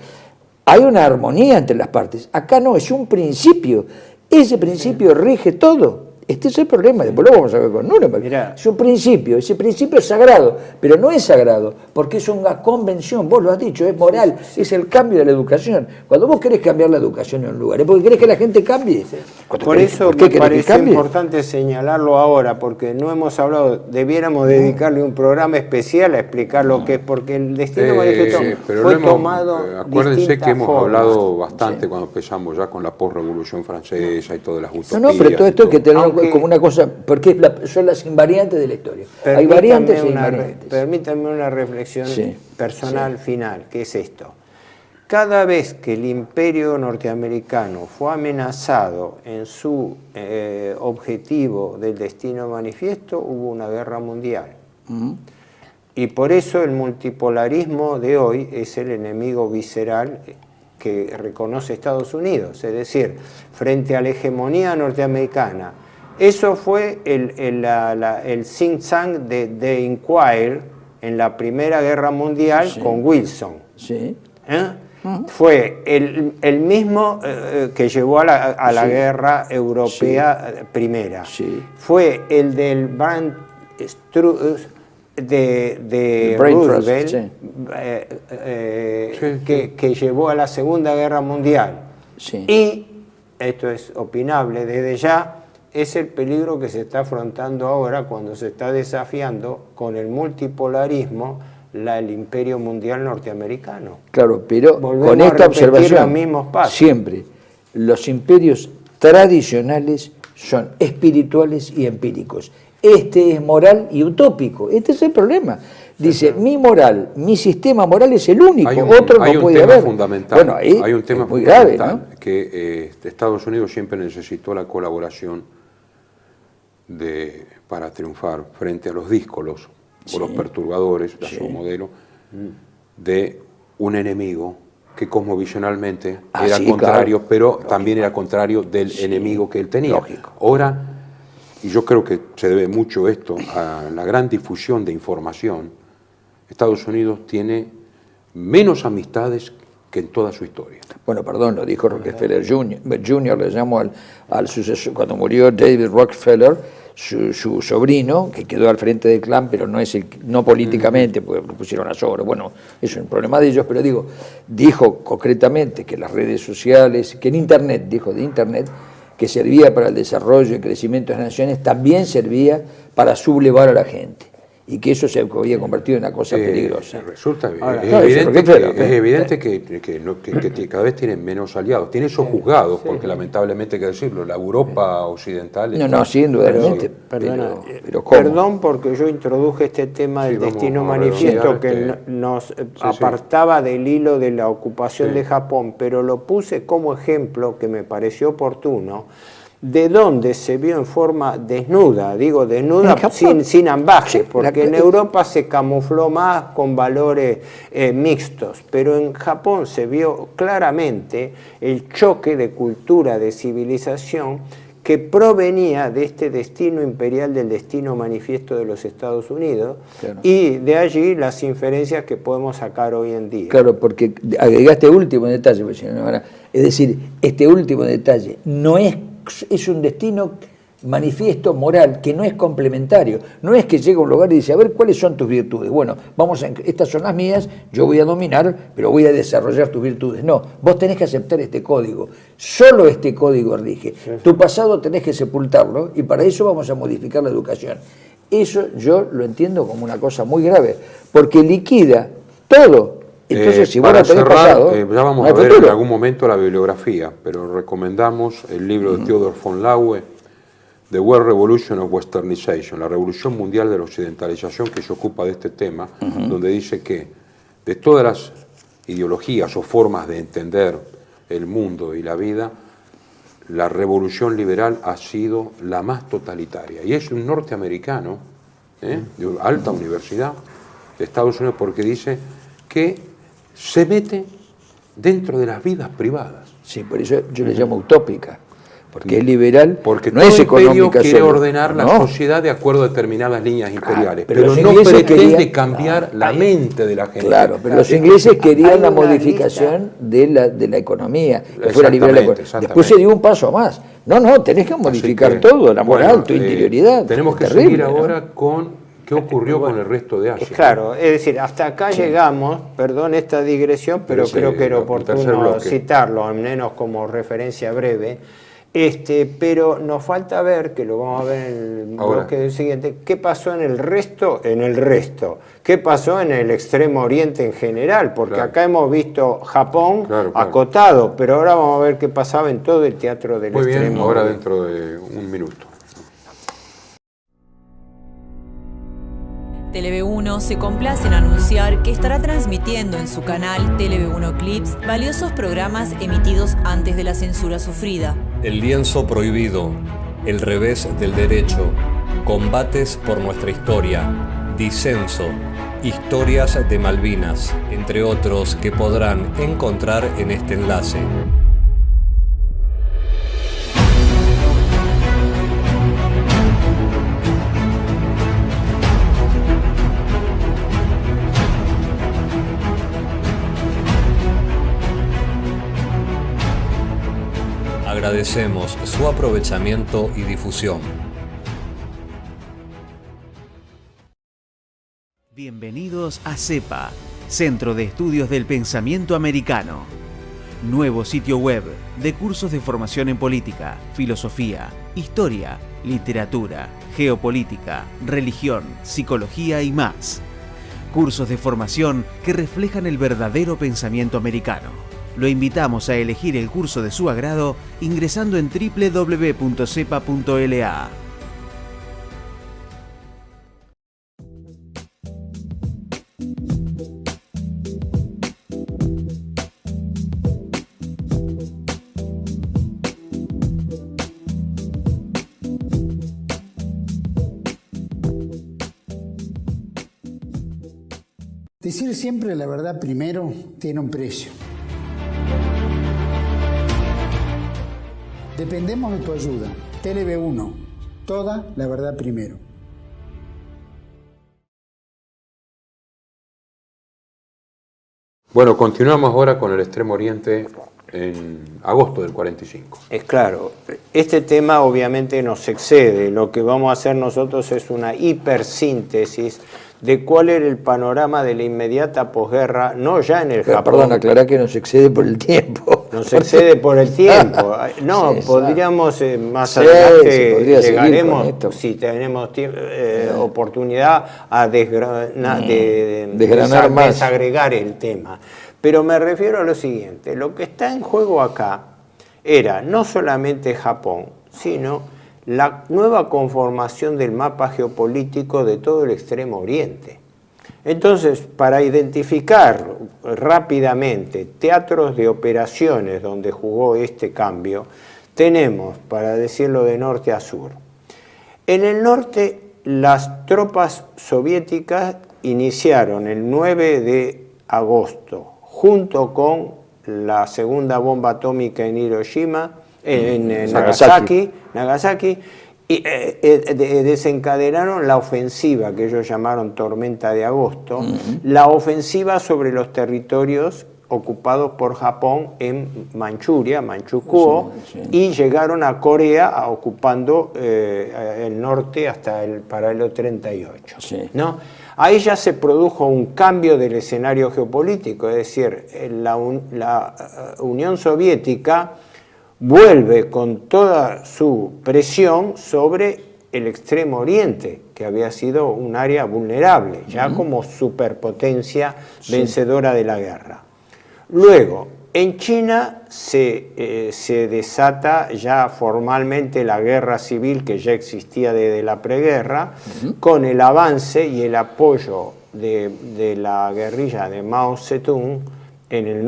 hay una armonía entre las partes. Acá no, es un principio, ese principio rige todo. Este es el problema, después lo vamos a ver con Nuremberg. Es un principio, ese principio es sagrado, pero no es sagrado, porque es una convención, vos lo has dicho, es moral, es el cambio de la educación. Cuando vos querés cambiar la educación en un lugar, es porque querés que la gente cambie. Por eso me parece importante señalarlo ahora, porque no hemos hablado, debiéramos dedicarle un programa especial a explicar lo que es, porque el destino manifiesto fue tomado. Acuérdense que hemos hablado bastante cuando empezamos ya con la posrevolución francesa y todas las utopías. No, pero todo esto hay que tenerlo como una cosa, porque son las invariantes de la historia. Hay variantes e invariantes. Permítanme una reflexión personal final, que es esto. Cada vez que el imperio norteamericano fue amenazado en su objetivo del destino manifiesto, hubo una guerra mundial. Y por eso el multipolarismo de hoy es el enemigo visceral que reconoce Estados Unidos. Es decir, frente a la hegemonía norteamericana, eso fue el think tank de Inquirer en la Primera Guerra Mundial con Wilson. Fue el mismo que llevó a la guerra europea primera. Fue el del Brand de Roosevelt que llevó a la Segunda Guerra Mundial. Y, esto es opinable desde ya, es el peligro que se está afrontando ahora cuando se está desafiando con el multipolarismo el imperio mundial norteamericano. Claro, pero con esta observación, siempre, los imperios tradicionales son espirituales y empíricos. Este es moral y utópico, este es el problema. Dice, mi moral, mi sistema moral es el único, otro no puede haber. Bueno, hay un tema muy fundamental, grave, ¿no? Que Estados Unidos siempre necesitó la colaboración para triunfar frente a los díscolos o los perturbadores, a su modelo, de un enemigo que cosmovisionalmente era contrario, claro, pero también era contrario del enemigo que él tenía. Lógico. Ahora, y yo creo que se debe mucho esto a la gran difusión de información, Estados Unidos tiene menos amistades que en toda su historia. Bueno, perdón, lo dijo Rockefeller Jr., le llamó al sucesor, cuando murió David Rockefeller, su sobrino, que quedó al frente del clan, pero no políticamente, porque lo pusieron a sobre. Bueno, eso es un problema de ellos, pero dijo concretamente que las redes sociales, que en Internet, dijo de Internet, que servía para el desarrollo y crecimiento de las naciones, también servía para sublevar a la gente. Y que eso se había convertido en una cosa peligrosa. Resulta evidente que cada vez tienen menos aliados. Tiene esos juzgados, porque lamentablemente hay que decirlo, la Europa occidental... No, sin duda. Perdón porque yo introduje este tema del destino manifiesto que nos apartaba del hilo de la ocupación de Japón, pero lo puse como ejemplo que me pareció oportuno, de donde se vio en forma desnuda, digo desnuda sin ambaje, porque en Europa se camufló más con valores mixtos, pero en Japón se vio claramente el choque de cultura, de civilización, que provenía de este destino imperial, del destino manifiesto de los Estados Unidos, claro, y de allí las inferencias que podemos sacar hoy en día. Claro, porque agregaste último detalle, es decir, este último detalle no es un destino manifiesto moral que no es complementario. No es que llega a un lugar y dice, a ver, ¿cuáles son tus virtudes? Bueno, estas son las mías, yo voy a dominar, pero voy a desarrollar tus virtudes. No, vos tenés que aceptar este código. Solo este código rige. Tu pasado tenés que sepultarlo y para eso vamos a modificar la educación. Eso yo lo entiendo como una cosa muy grave, porque liquida todo. Entonces, si vos no tenés pasado, ya vamos a ver en algún momento la bibliografía, pero recomendamos el libro de Theodor von Laue, The World Revolution of Westernization, la revolución mundial de la occidentalización, que se ocupa de este tema, donde dice que de todas las ideologías o formas de entender el mundo y la vida, la revolución liberal ha sido la más totalitaria. Y es un norteamericano, de alta universidad de Estados Unidos, porque dice que se mete dentro de las vidas privadas. Sí, por eso yo le llamo utópica, porque es liberal, porque no es económica. Quiere ordenar la sociedad de acuerdo a determinadas líneas imperiales, pero no pretende cambiar la mente de la gente. Claro, pero los ingleses querían la modificación de la economía, que fuera liberal. Después se dio un paso más. No, tenés que modificar todo, la moral, tu interioridad. Tenemos que seguir ahora con ¿qué ocurrió con el resto de Asia? Claro, es decir, hasta acá llegamos, perdón esta digresión, pero creo que era oportuno citarlo, al menos como referencia breve. Pero nos falta ver, que lo vamos a ver en el bloque siguiente, qué pasó en el resto, qué pasó en el Extremo Oriente en general, porque acá hemos visto Japón acotado, pero ahora vamos a ver qué pasaba en todo el teatro del Extremo Oriente. Ahora dentro de un minuto. TLV1 se complace en anunciar que estará transmitiendo en su canal TLV1 Clips valiosos programas emitidos antes de la censura sufrida. El lienzo prohibido, el revés del derecho, combates por nuestra historia, disenso, historias de Malvinas, entre otros que podrán encontrar en este enlace. Agradecemos su aprovechamiento y difusión. Bienvenidos a CEPA, Centro de Estudios del Pensamiento Americano. Nuevo sitio web de cursos de formación en política, filosofía, historia, literatura, geopolítica, religión, psicología y más. Cursos de formación que reflejan el verdadero pensamiento americano. Lo invitamos a elegir el curso de su agrado ingresando en www.cepa.la. Decir siempre la verdad primero tiene un precio. Dependemos de tu ayuda. TLB1. Toda la verdad primero. Bueno, continuamos ahora con el Extremo Oriente en agosto del 45. Es claro, este tema obviamente nos excede. Lo que vamos a hacer nosotros es una hipersíntesis de cuál era el panorama de la inmediata posguerra, no ya en el Japón. Perdón, aclará que nos excede por el tiempo. Nos excede por el tiempo. No, sí, podríamos más adelante llegaremos, si tenemos oportunidad, a desgranar más, desagregar el tema. Pero me refiero a lo siguiente, lo que está en juego acá era no solamente Japón, sino la nueva conformación del mapa geopolítico de todo el Extremo Oriente. Entonces, para identificar rápidamente teatros de operaciones donde jugó este cambio, tenemos, para decirlo de norte a sur, en el norte las tropas soviéticas iniciaron el 9 de agosto, junto con la segunda bomba atómica en Hiroshima, en Nagasaki, y desencadenaron la ofensiva que ellos llamaron Tormenta de Agosto, la ofensiva sobre los territorios ocupados por Japón en Manchuria, Manchukuo, y llegaron a Corea ocupando el norte hasta el paralelo 38. ¿No? Ahí ya se produjo un cambio del escenario geopolítico, es decir, la Unión Soviética vuelve con toda su presión sobre el Extremo Oriente, que había sido un área vulnerable, ya como superpotencia vencedora de la guerra. Luego, en China se desata ya formalmente la guerra civil que ya existía desde la preguerra, con el avance y el apoyo de la guerrilla de Mao Zedong en el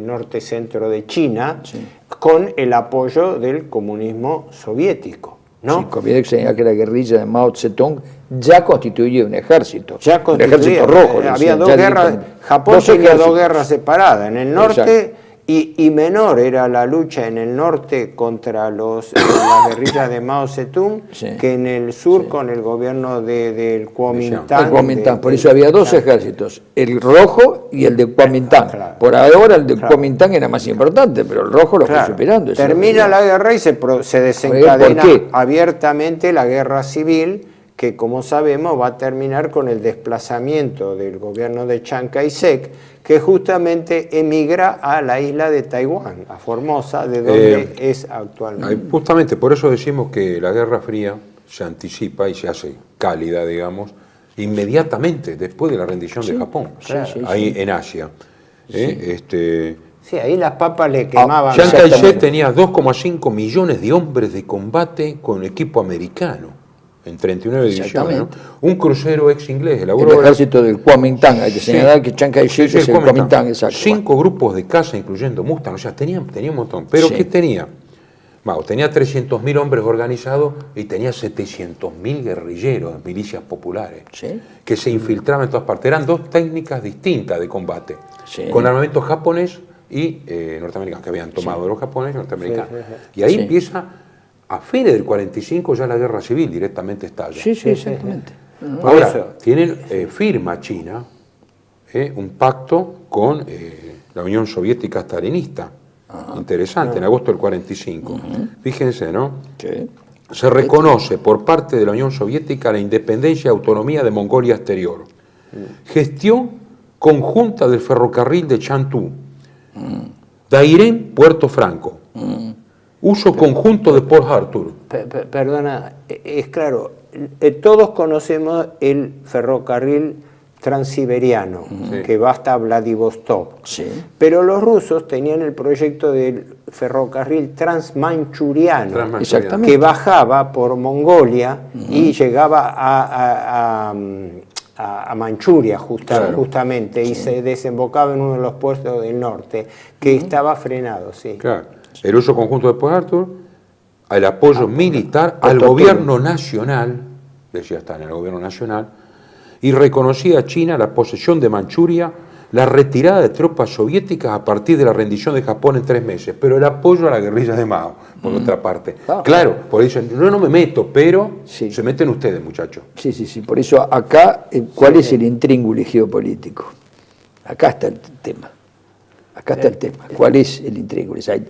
norte-centro de China, con el apoyo del comunismo soviético, ¿no? Sí, conviene señalar que la guerrilla de Mao Zedong ya constituye un ejército. Un ejército rojo. Había dos guerras, Japón tenía dos guerras separadas, en el norte y menor era la lucha en el norte contra las guerrillas de Mao Zedong, que en el sur con el gobierno del Kuomintang. Por eso había dos ejércitos, el rojo y el de Kuomintang. Por ahora el de Kuomintang era más importante, pero el rojo lo fue superando. Termina la guerra y se desencadena abiertamente la guerra civil, que como sabemos va a terminar con el desplazamiento del gobierno de Chiang Kai-shek, que justamente emigra a la isla de Taiwán, a Formosa, de donde es actualmente. Justamente por eso decimos que la Guerra Fría se anticipa y se hace cálida, digamos, inmediatamente después de la rendición de Japón, ahí en Asia. Sí, ahí las papas le quemaban. Chiang Kai-shek tenía 2,5 millones de hombres de combate con equipo americano en 39 divisiones, ¿no? Un crucero ex inglés, el ejército del Kuomintang, hay que señalar que Chiang Kai-shek es el Kuomintang, exacto. 5 grupos de caza, incluyendo Mustang, o sea, tenía un montón. Pero ¿qué tenía? Bueno, tenía 300.000 hombres organizados y tenía 700.000 guerrilleros, milicias populares, que se infiltraban en todas partes. Eran dos técnicas distintas de combate, con armamento japonés y norteamericano, que habían tomado los japoneses y norteamericanos. Y ahí empieza, a fines del 45 ya la guerra civil directamente estalla. Exactamente. Ahora, firma China un pacto con la Unión Soviética stalinista. Interesante, en agosto del 45. Fíjense, ¿no? Se reconoce por parte de la Unión Soviética la independencia y autonomía de Mongolia Exterior. Gestión conjunta del ferrocarril de Chantu. Dairén, Puerto Franco. Uso conjunto de Port Arthur. Perdona, es claro, todos conocemos el ferrocarril transiberiano, que va hasta Vladivostok. Pero los rusos tenían el proyecto del ferrocarril transmanchuriano, que bajaba por Mongolia y llegaba a Manchuria justamente, y se desembocaba en uno de los puertos del norte, que estaba frenado. Claro. El uso conjunto de Port Arthur, el apoyo militar al gobierno nacional, decía Stalin, al gobierno nacional, y reconocía a China la posesión de Manchuria, la retirada de tropas soviéticas a partir de la rendición de Japón en 3 meses, pero el apoyo a la guerrilla de Mao, por otra parte. Claro, por eso yo no me meto, pero Sí. se meten ustedes, muchachos. Sí, por eso acá, ¿cuál es el intríngulis geopolítico? Acá está el tema. Acá está el tema. ¿Cuál es el intríngulis? Hay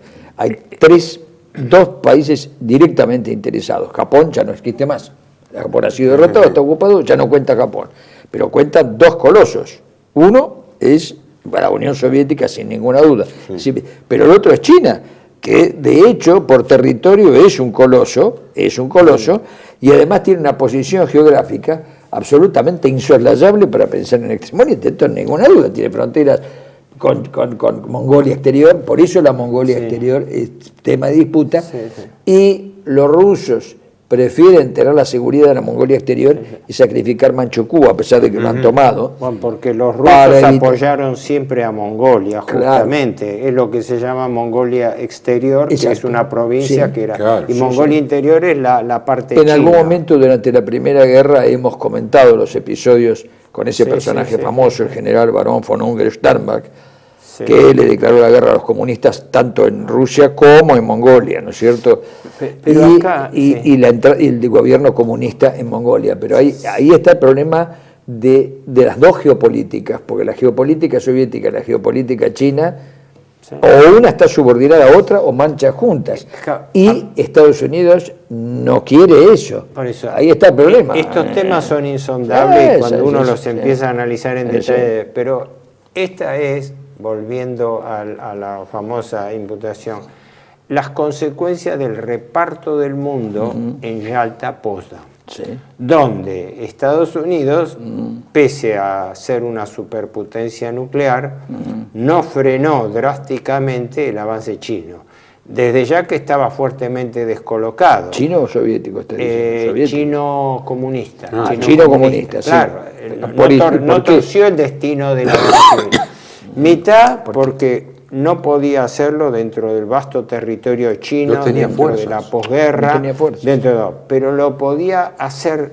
2 países directamente interesados. Japón ya no existe más. Japón ha sido derrotado, está ocupado, ya no cuenta Japón. Pero cuentan 2 colosos. Uno es la Unión Soviética, sin ninguna duda. Sí, pero el otro es China, que de hecho por territorio es un coloso, y además tiene una posición geográfica absolutamente insoslayable para pensar en Extremo Oriente, esto en ninguna duda, tiene fronteras con Mongolia Exterior, por eso la Mongolia Exterior es tema de disputa, y los rusos prefieren tener la seguridad de la Mongolia Exterior y sacrificar Manchukuo, a pesar de que lo han tomado. Bueno, porque los rusos apoyaron siempre a Mongolia, justamente. Claro. Es lo que se llama Mongolia Exterior, que es una provincia que era... Claro, y Mongolia Interior es la parte En china. algún momento durante la Primera Guerra hemos comentado los episodios con ese personaje famoso, el general Barón von Ungern-Sternbach, que le declaró la guerra a los comunistas tanto en Rusia como en Mongolia, ¿no es cierto? Pero acá, y el gobierno comunista en Mongolia. Pero ahí está el problema de las 2 geopolíticas, porque la geopolítica soviética y la geopolítica china, o una está subordinada a otra o manchan juntas. Y Estados Unidos no quiere eso. Por eso ahí está el problema. Estos temas son insondables y cuando uno los empieza a analizar en detalle, pero esta es... volviendo a la famosa imputación, las consecuencias del reparto del mundo en Yalta-Potsdam, donde Estados Unidos, pese a ser una superpotencia nuclear, no frenó drásticamente el avance chino, desde ya que estaba fuertemente descolocado. ¿Chino o soviético? Chino comunista. Chino comunista, claro, no torció el destino de la guerra civil. Mitad porque no podía hacerlo dentro del vasto territorio chino, dentro de la posguerra, pero lo podía hacer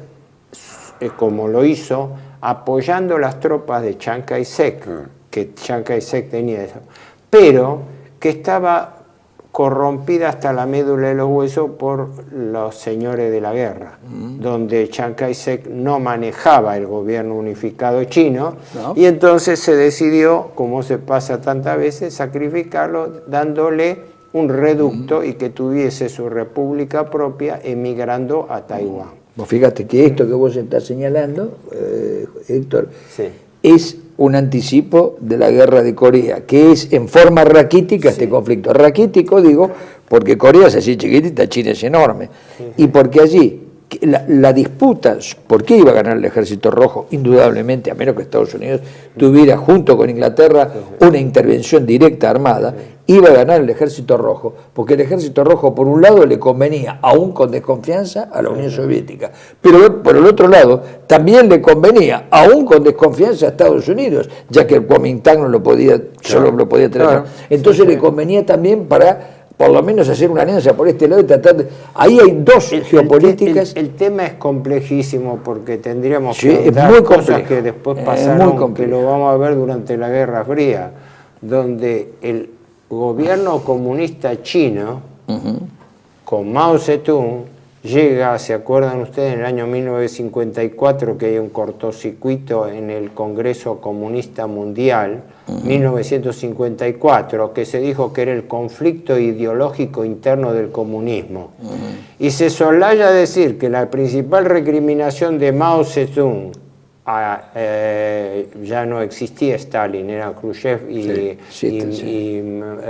como lo hizo, apoyando las tropas de Chiang Kai-shek, que Chiang Kai-shek tenía eso, pero que estaba corrompida hasta la médula de los huesos por los señores de la guerra, donde Chiang Kai-shek no manejaba el gobierno unificado chino, y entonces se decidió, como se pasa tantas veces, sacrificarlo dándole un reducto y que tuviese su república propia emigrando a Taiwán. Vos fíjate que esto que vos estás señalando, Héctor, es un anticipo de la guerra de Corea, que es en forma raquítica este conflicto. Raquítico, digo, porque Corea es así chiquitita, China es enorme. Y porque allí la disputa, ¿por qué iba a ganar el Ejército Rojo? Indudablemente, a menos que Estados Unidos tuviera junto con Inglaterra una intervención directa armada, iba a ganar el Ejército Rojo, porque el Ejército Rojo por un lado le convenía, aún con desconfianza, a la Unión Soviética, pero por el otro lado también le convenía, aún con desconfianza, a Estados Unidos, ya que el Kuomintang no lo podía, solo lo podía tener. Entonces le convenía también para por lo menos hacer una alianza por este lado y tratar de... Ahí hay 2 geopolíticas. El tema es complejísimo porque tendríamos que dar cosas que después pasaron, que lo vamos a ver durante la Guerra Fría, donde el gobierno comunista chino, con Mao Zedong, llega, ¿se acuerdan ustedes? En el año 1954 que hay un cortocircuito en el Congreso Comunista Mundial, 1954, que se dijo que era el conflicto ideológico interno del comunismo. Y se soslaya decir que la principal recriminación de Mao Zedong, ya no existía Stalin, era Khrushchev y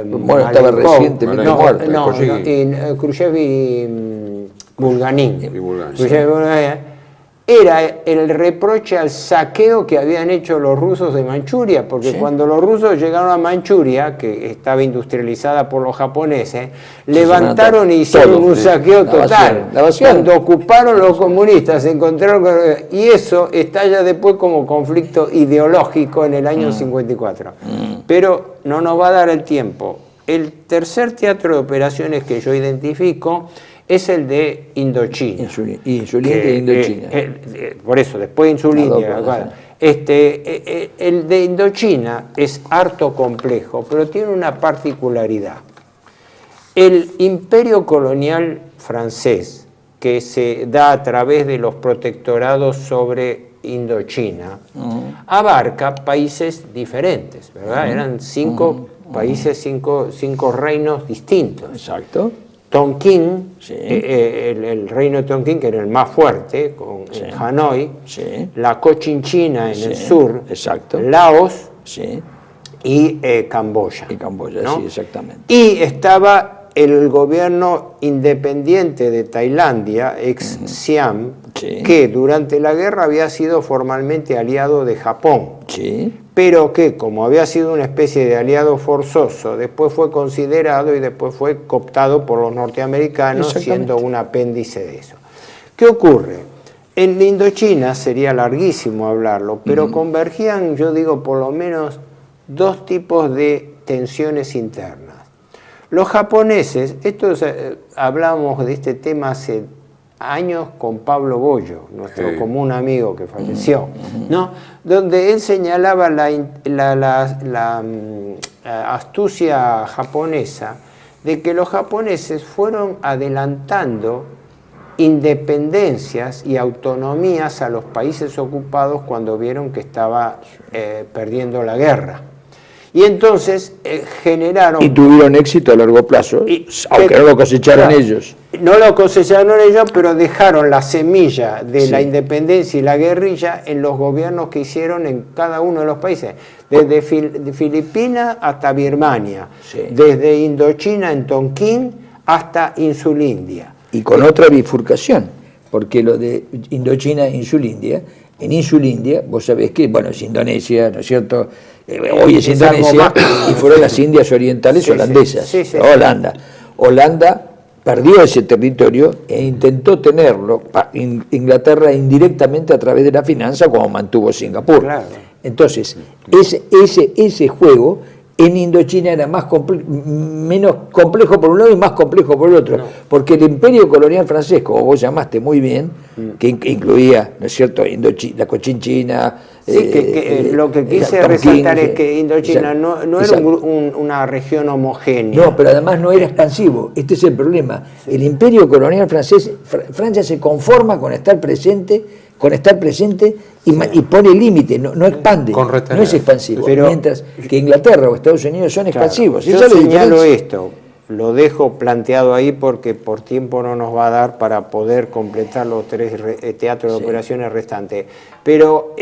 bueno, estaba recientemente muerto. Khrushchev y Bulganin. Era el reproche al saqueo que habían hecho los rusos de Manchuria, porque cuando los rusos llegaron a Manchuria, que estaba industrializada por los japoneses, levantaron y hicieron un saqueo total. Cuando ocuparon los comunistas, se encontraron con... Y eso estalla después como conflicto ideológico en el año 54. Pero no nos va a dar el tiempo. El tercer teatro de operaciones que yo identifico es el de Indochina. Insulindia e Indochina. Por eso, después de Insulindia. El de Indochina es harto complejo, pero tiene una particularidad. El imperio colonial francés, que se da a través de los protectorados sobre Indochina, abarca países diferentes, ¿verdad? Eran 5 países, 5 reinos distintos. Exacto. Tonkin, Sí. el reino de Tonkin, que era el más fuerte, en Hanoi, la Cochinchina en el sur, exacto. Laos Sí. y Camboya. Y Camboya, ¿no? sí, exactamente. Y estaba el gobierno independiente de Tailandia, ex Siam, Sí. que durante la guerra había sido formalmente aliado de Japón, Sí. pero que como había sido una especie de aliado forzoso, después fue considerado y después fue cooptado por los norteamericanos, siendo un apéndice de eso. ¿Qué ocurre? En Indochina sería larguísimo hablarlo, pero convergían, yo digo, por lo menos 2 tipos de tensiones internas. Los japoneses, hablamos de este tema hace años con Pablo Bollo, nuestro común amigo que falleció, ¿no? Donde él señalaba la astucia japonesa de que los japoneses fueron adelantando independencias y autonomías a los países ocupados cuando vieron que estaba perdiendo la guerra. Y entonces generaron... Y tuvieron éxito a largo plazo, aunque no lo cosecharon ellos. No lo cosecharon ellos, pero dejaron la semilla de la independencia y la guerrilla en los gobiernos que hicieron en cada uno de los países. Desde Filipinas hasta Birmania, desde Indochina en Tonkin hasta Insulindia. Y con otra bifurcación, porque lo de Indochina e Insulindia, en Insulindia, vos sabés que, bueno, es Indonesia, ¿no es cierto? Hoy es Indonesia, y fueron las Indias Orientales holandesas, Holanda. Holanda perdió ese territorio e intentó tenerlo, Inglaterra indirectamente a través de la finanza, como mantuvo Singapur. Claro. Entonces, ese juego en Indochina era menos complejo por un lado y más complejo por el otro, porque el imperio colonial francés, como vos llamaste muy bien, que incluía, ¿no es cierto?, la Cochinchina. Lo que quise resaltar es que Indochina no era una región homogénea. No, pero además no era expansivo. Este es el problema. El imperio colonial francés, Francia se conforma con estar presente y pone límite, no expande, no es expansivo. Pero, mientras que Inglaterra o Estados Unidos son expansivos. Yo señalo esto, lo dejo planteado ahí porque por tiempo no nos va a dar para poder completar los 3 teatros de operaciones restantes. Pero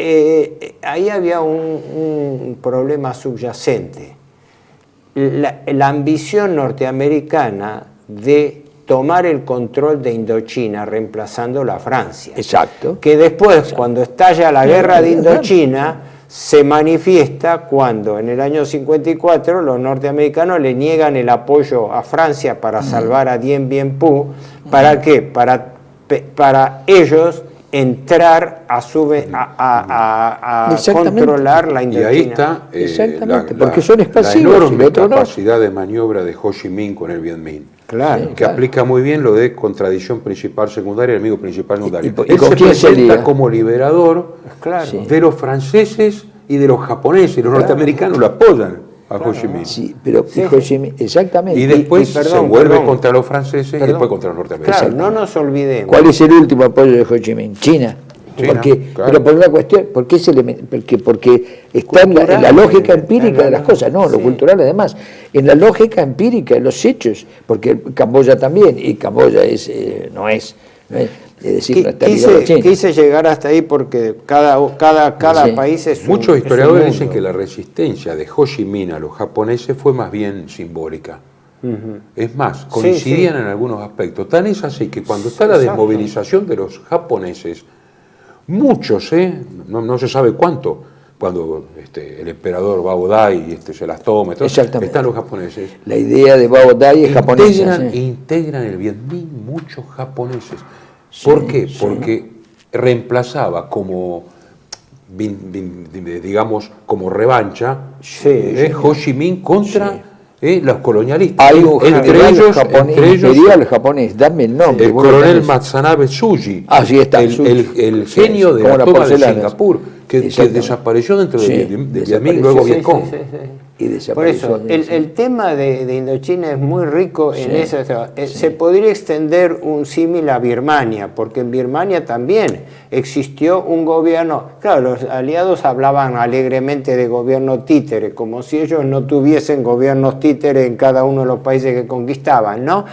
ahí había un problema subyacente. La ambición norteamericana de tomar el control de Indochina reemplazando a Francia. Exacto. Que después, cuando estalla la guerra de Indochina, se manifiesta cuando en el año 54 los norteamericanos le niegan el apoyo a Francia para salvar a Dien Bien Phu. ¿Para qué? Para ellos entrar a controlar la Indochina. Y ahí está exactamente, porque son la expansivos. enorme capacidad de maniobra de Ho Chi Minh con el Viet Minh. Claro, que aplica muy bien lo de contradicción principal secundaria, enemigo principal secundario. ¿Y Él con se quién presenta sería? como liberador de los franceses y de los japoneses. Los norteamericanos lo apoyan a Ho Chi Minh. Sí, pero Ho Chi Minh, exactamente. Y después se vuelve contra los franceses y después contra los norteamericanos. Claro, no nos olvidemos. ¿Cuál es el último apoyo de Ho Chi Minh? China. Pero por una cuestión, porque está en la lógica empírica de las cosas, no, lo cultural además, en la lógica empírica de los hechos, porque Camboya también, y Camboya no es decir, no está ligado a China. Quise llegar hasta ahí porque cada país es Muchos historiadores dicen que la resistencia de Ho Chi Minh a los japoneses fue más bien simbólica. Es más, coincidían en algunos aspectos. Tan es así que cuando está la desmovilización de los japoneses, muchos, no se sabe cuánto, cuando el emperador Bao Dai se las toma, están los japoneses. La idea de Bao Dai es japonesa. Integran el Viet Minh muchos japoneses. ¿Por qué? Porque reemplazaba como, digamos, como revancha Ho Chi Minh contra los colonialistas. Hay un general japonés, imperial japonés, dame el nombre. El coronel Matsanabe Tsuji, así está, el genio de la toma de Singapur, que desapareció dentro de Vietnam, luego Vietcong. Por eso, el tema de Indochina es muy rico en eso. Se podría extender un símil a Birmania, porque en Birmania también existió un gobierno. Claro, los aliados hablaban alegremente de gobierno títere, como si ellos no tuviesen gobiernos títere en cada uno de los países que conquistaban, ¿no?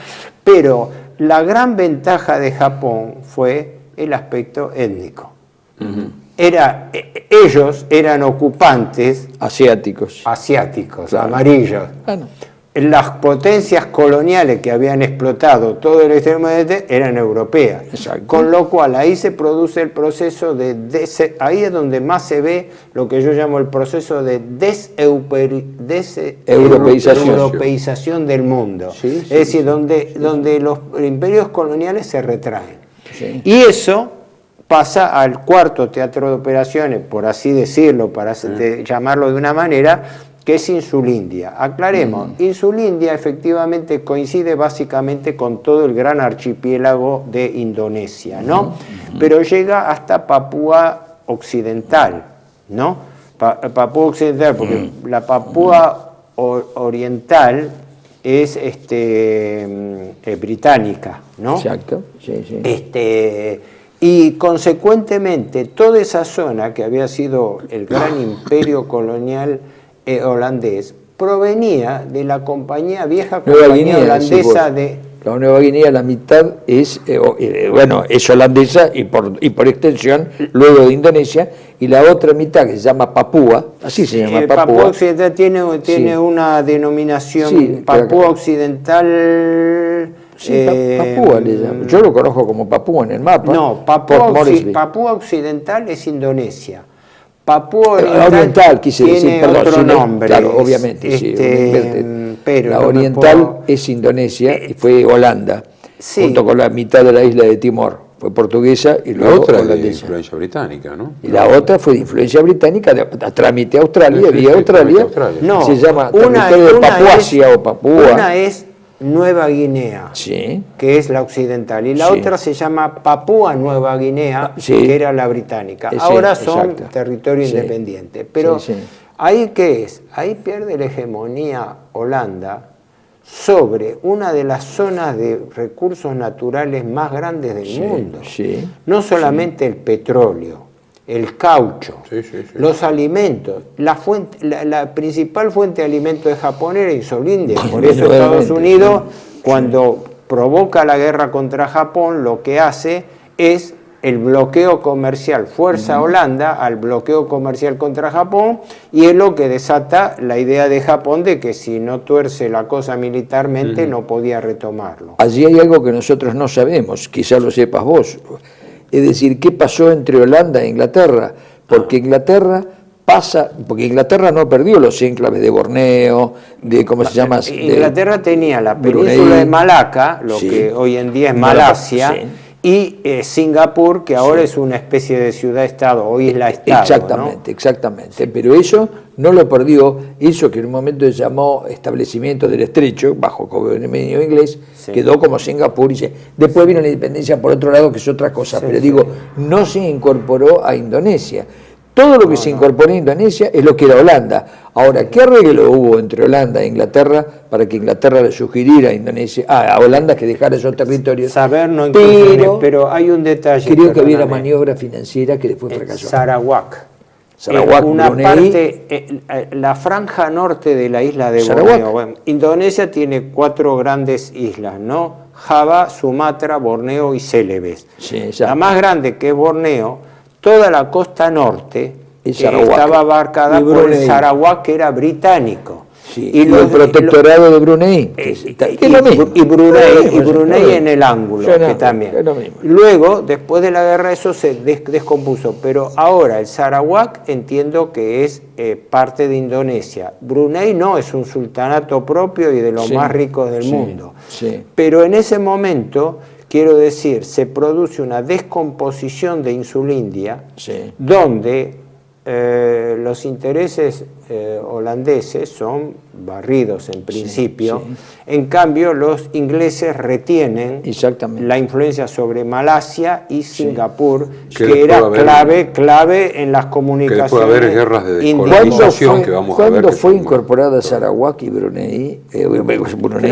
Pero la gran ventaja de Japón fue el aspecto étnico. Ellos eran ocupantes asiáticos, claro, amarillos. Bueno. Las potencias coloniales que habían explotado todo el extremo este eran europeas. Exacto. Con lo cual ahí se produce el proceso ahí es donde más se ve lo que yo llamo el proceso de deseuropeización del mundo. Sí, es decir, donde los imperios coloniales se retraen. Sí. Y eso pasa al cuarto teatro de operaciones, por así decirlo, para llamarlo de una manera, que es Insulindia. Aclaremos, Insulindia efectivamente coincide básicamente con todo el gran archipiélago de Indonesia, ¿no? Pero llega hasta Papúa Occidental, ¿no? Papúa Occidental, porque la Papúa Oriental es británica, ¿no? Exacto, sí, sí. Y consecuentemente toda esa zona que había sido el gran imperio colonial holandés provenía de la vieja compañía holandesa de... La Nueva Guinea, la mitad es holandesa y por extensión luego de Indonesia, y la otra mitad que se llama Papúa, así se llama Papúa. Papúa Occidental tiene una denominación, Papúa Occidental... Sí, Papúa le llamo. Yo lo conozco como Papúa en el mapa. No, Papúa Occidental es Indonesia. Papúa Oriental quise decir, perdón, otro nombre. Claro, obviamente, pero la Oriental es Indonesia y fue Holanda, junto con la mitad de la isla de Timor. Fue portuguesa y luego la otra holandesa. De influencia británica, ¿no? Y la otra fue de influencia británica, a trámite Australia, vía Australia. No, se llama territorio de Papuasia o Papúa. Una es Nueva Guinea, que es la occidental, y la otra se llama Papúa Nueva Guinea, que era la británica. Ahora son territorio independiente. Pero ¿ahí qué es? Ahí pierde la hegemonía Holanda sobre una de las zonas de recursos naturales más grandes del mundo. No solamente el petróleo, el caucho, los alimentos. La principal fuente de alimentos de Japón era Insulindia. Por eso Estados Unidos, cuando provoca la guerra contra Japón, lo que hace es el bloqueo comercial, fuerza a Holanda al bloqueo comercial contra Japón, y es lo que desata la idea de Japón de que si no tuerce la cosa militarmente no podía retomarlo. Allí hay algo que nosotros no sabemos, quizás lo sepas vos. Es decir, ¿qué pasó entre Holanda e Inglaterra? Porque Inglaterra no perdió los enclaves de Borneo, de ¿cómo se llama? Inglaterra tenía la península de Malaca, lo que hoy en día es Malasia, y Singapur, que ahora es una especie de ciudad-estado o isla-estado. Exactamente. Pero eso no lo perdió, eso que en un momento se llamó establecimiento del estrecho, bajo gobierno inglés, quedó como Singapur, y después vino la independencia por otro lado, que es otra cosa, pero digo, no se incorporó a Indonesia. Todo lo que se incorporó a Indonesia es lo que era Holanda. Ahora, ¿qué arreglo hubo entre Holanda e Inglaterra para que Inglaterra le sugiriera a Holanda que dejara esos territorios? Pero hay un detalle. Creo que había una maniobra financiera que después fracasó. Sarawak, Brunei, parte, la franja norte de la isla de Borneo. Bueno, Indonesia tiene 4 grandes islas, ¿no? Java, Sumatra, Borneo y Celebes. La más grande, que es Borneo, toda la costa norte estaba abarcada por el Sarawak, que era británico. Y el protectorado de Brunei. Y Brunei en el ángulo, que también. Luego, después de la guerra, eso se descompuso. Pero ahora el Sarawak entiendo que es parte de Indonesia. Brunei no, es un sultanato propio y de los más ricos del mundo. Pero en ese momento, quiero decir, se produce una descomposición de Insulindia, donde los intereses holandeses son barridos en principio. sí. En cambio, los ingleses retienen Exactamente. la influencia sobre Malasia y Singapur, Que que era después va a haber- clave en las Que comunicaciones. después va a haber guerras de indias. descolonización que vamos a ver. ¿Cuándo que fue son- incorporada Sarawak y Brunei? Brunei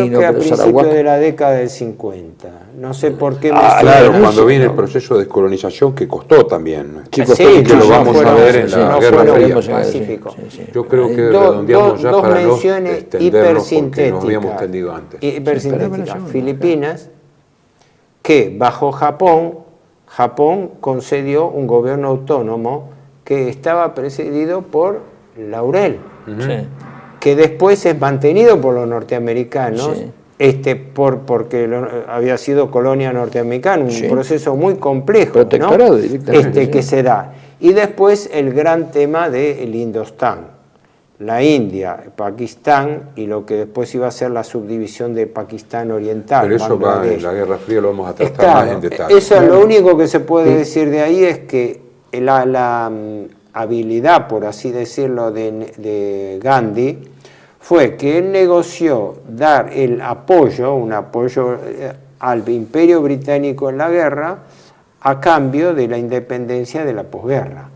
Creo que a principios Sarawak. de la década del 50. No sé por qué me Claro, Claro, cuando eso, viene el no. proceso de descolonización que costó también. Sí, Sí, que lo no vamos a fueron- ver en sí, la no Guerra fueron Fría. pacíficos. Yo creo que Do- redondeamos ya dos para no menciones extendernos porque nos habíamos hipersintéticas. extendido antes. Hipersintéticas. Filipinas, que bajo Japón concedió un gobierno autónomo que estaba presidido por Laurel, Sí. que después es mantenido por los norteamericanos, Sí. porque había sido colonia norteamericana, un Sí. proceso muy complejo, Protectorado ¿no? directamente, sí. Que se da. Y después el gran tema del Indostán, la India, Pakistán y lo que después iba a ser la subdivisión de Pakistán Oriental. Pero eso va Bangladesh. en la Guerra Fría, lo vamos a tratar Claro, más en detalle. eso es lo único que se puede decir de ahí, es que la habilidad, por así decirlo, de Gandhi fue que él negoció dar un apoyo al Imperio Británico en la guerra a cambio de la independencia de la posguerra.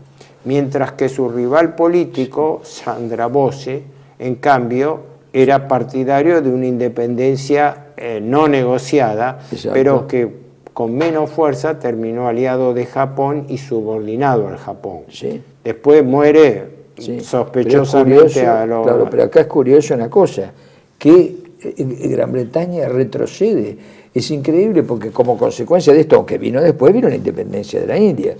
Mientras que su rival político, Chandra Bose, en cambio, era partidario de una independencia no negociada, Exacto. pero que con menos fuerza terminó aliado de Japón y subordinado al Japón. Sí. Después muere Sí. sospechosamente Pero es curioso, a los... claro, pero acá es curioso una cosa, que Gran Bretaña retrocede. Es increíble porque como consecuencia de esto, aunque vino después, vino la independencia de la India.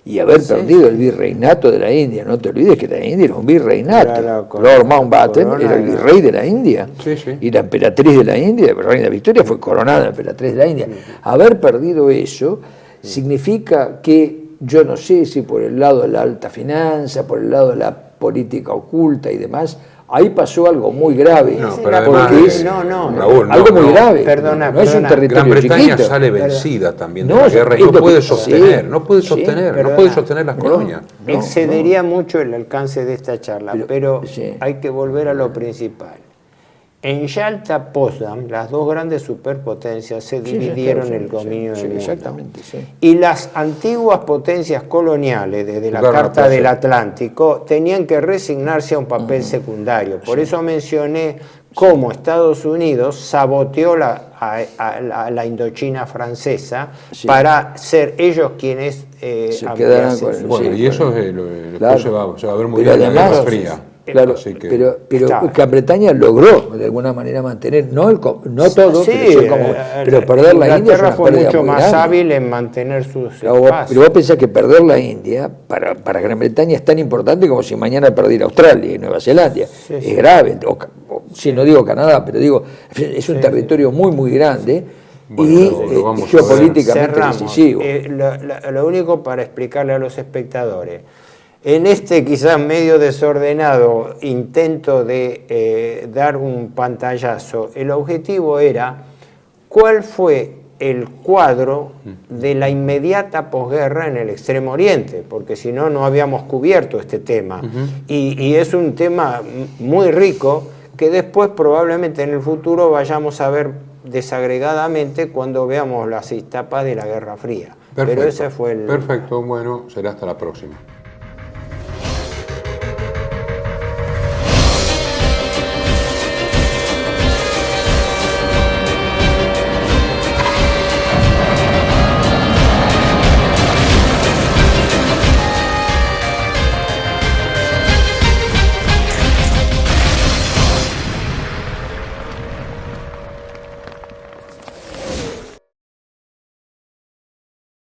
Y haber perdido el virreinato de la India, no te olvides que la India era un virreinato. Era la corona, Lord Mountbatten corona era el era- virrey de la India. Sí, sí. Y la emperatriz de la India, la reina Victoria, fue coronada emperatriz de la India. Haber perdido eso significa que, yo no sé si por el lado de la alta finanza, por el lado de la política oculta y demás, ahí pasó algo muy grave. No, Sí, pero la además, política- es Raúl, algo muy grave. Perdona, no es un perdona. territorio Gran Bretaña chiquito. sale vencida también de No, la guerra y es no lo puede que- sostener, sí, no puede sí, sostener, no perdona. puede sostener las colonias. No, Excedería mucho el alcance de esta charla, pero sí. hay que volver a lo principal. En Yalta, Potsdam, las dos grandes superpotencias se Sí, dividieron sí, el dominio sí, del mundo. exactamente, sí. Y las antiguas potencias coloniales, desde la Jugaron la Carta plaza. del Atlántico, tenían que resignarse a un papel secundario. Por eso mencioné cómo Estados Unidos saboteó la Indochina francesa Sí. para ser ellos quienes quedaran ampliasen con- su- Bueno, Sí, y eso bueno. es después Claro. se va a ver muy Pero bien en la además, Guerra Fría. Claro, Así que- pero Claro. Gran Bretaña logró de alguna manera mantener, no todo, Sí, pero, pero perder la India es Inglaterra una fue pérdida mucho muy más grande. hábil en mantener sus Pero espacios. vos pensás que perder la India para Gran Bretaña es tan importante como si mañana perdiera Australia y Nueva Zelanda. Es grave, si no digo Canadá, pero digo, es un territorio muy, muy grande Bueno, y lo vamos a ver. geopolíticamente Cerramos. decisivo. Lo único para explicarle a los espectadores. En este quizás medio desordenado intento de dar un pantallazo, el objetivo era cuál fue el cuadro de la inmediata posguerra en el Extremo Oriente, porque si no, no habíamos cubierto este tema. Y es un tema muy rico que después probablemente en el futuro vayamos a ver desagregadamente cuando veamos las etapas de la Guerra Fría. Perfecto, Pero ese fue el... perfecto, bueno, será hasta la próxima.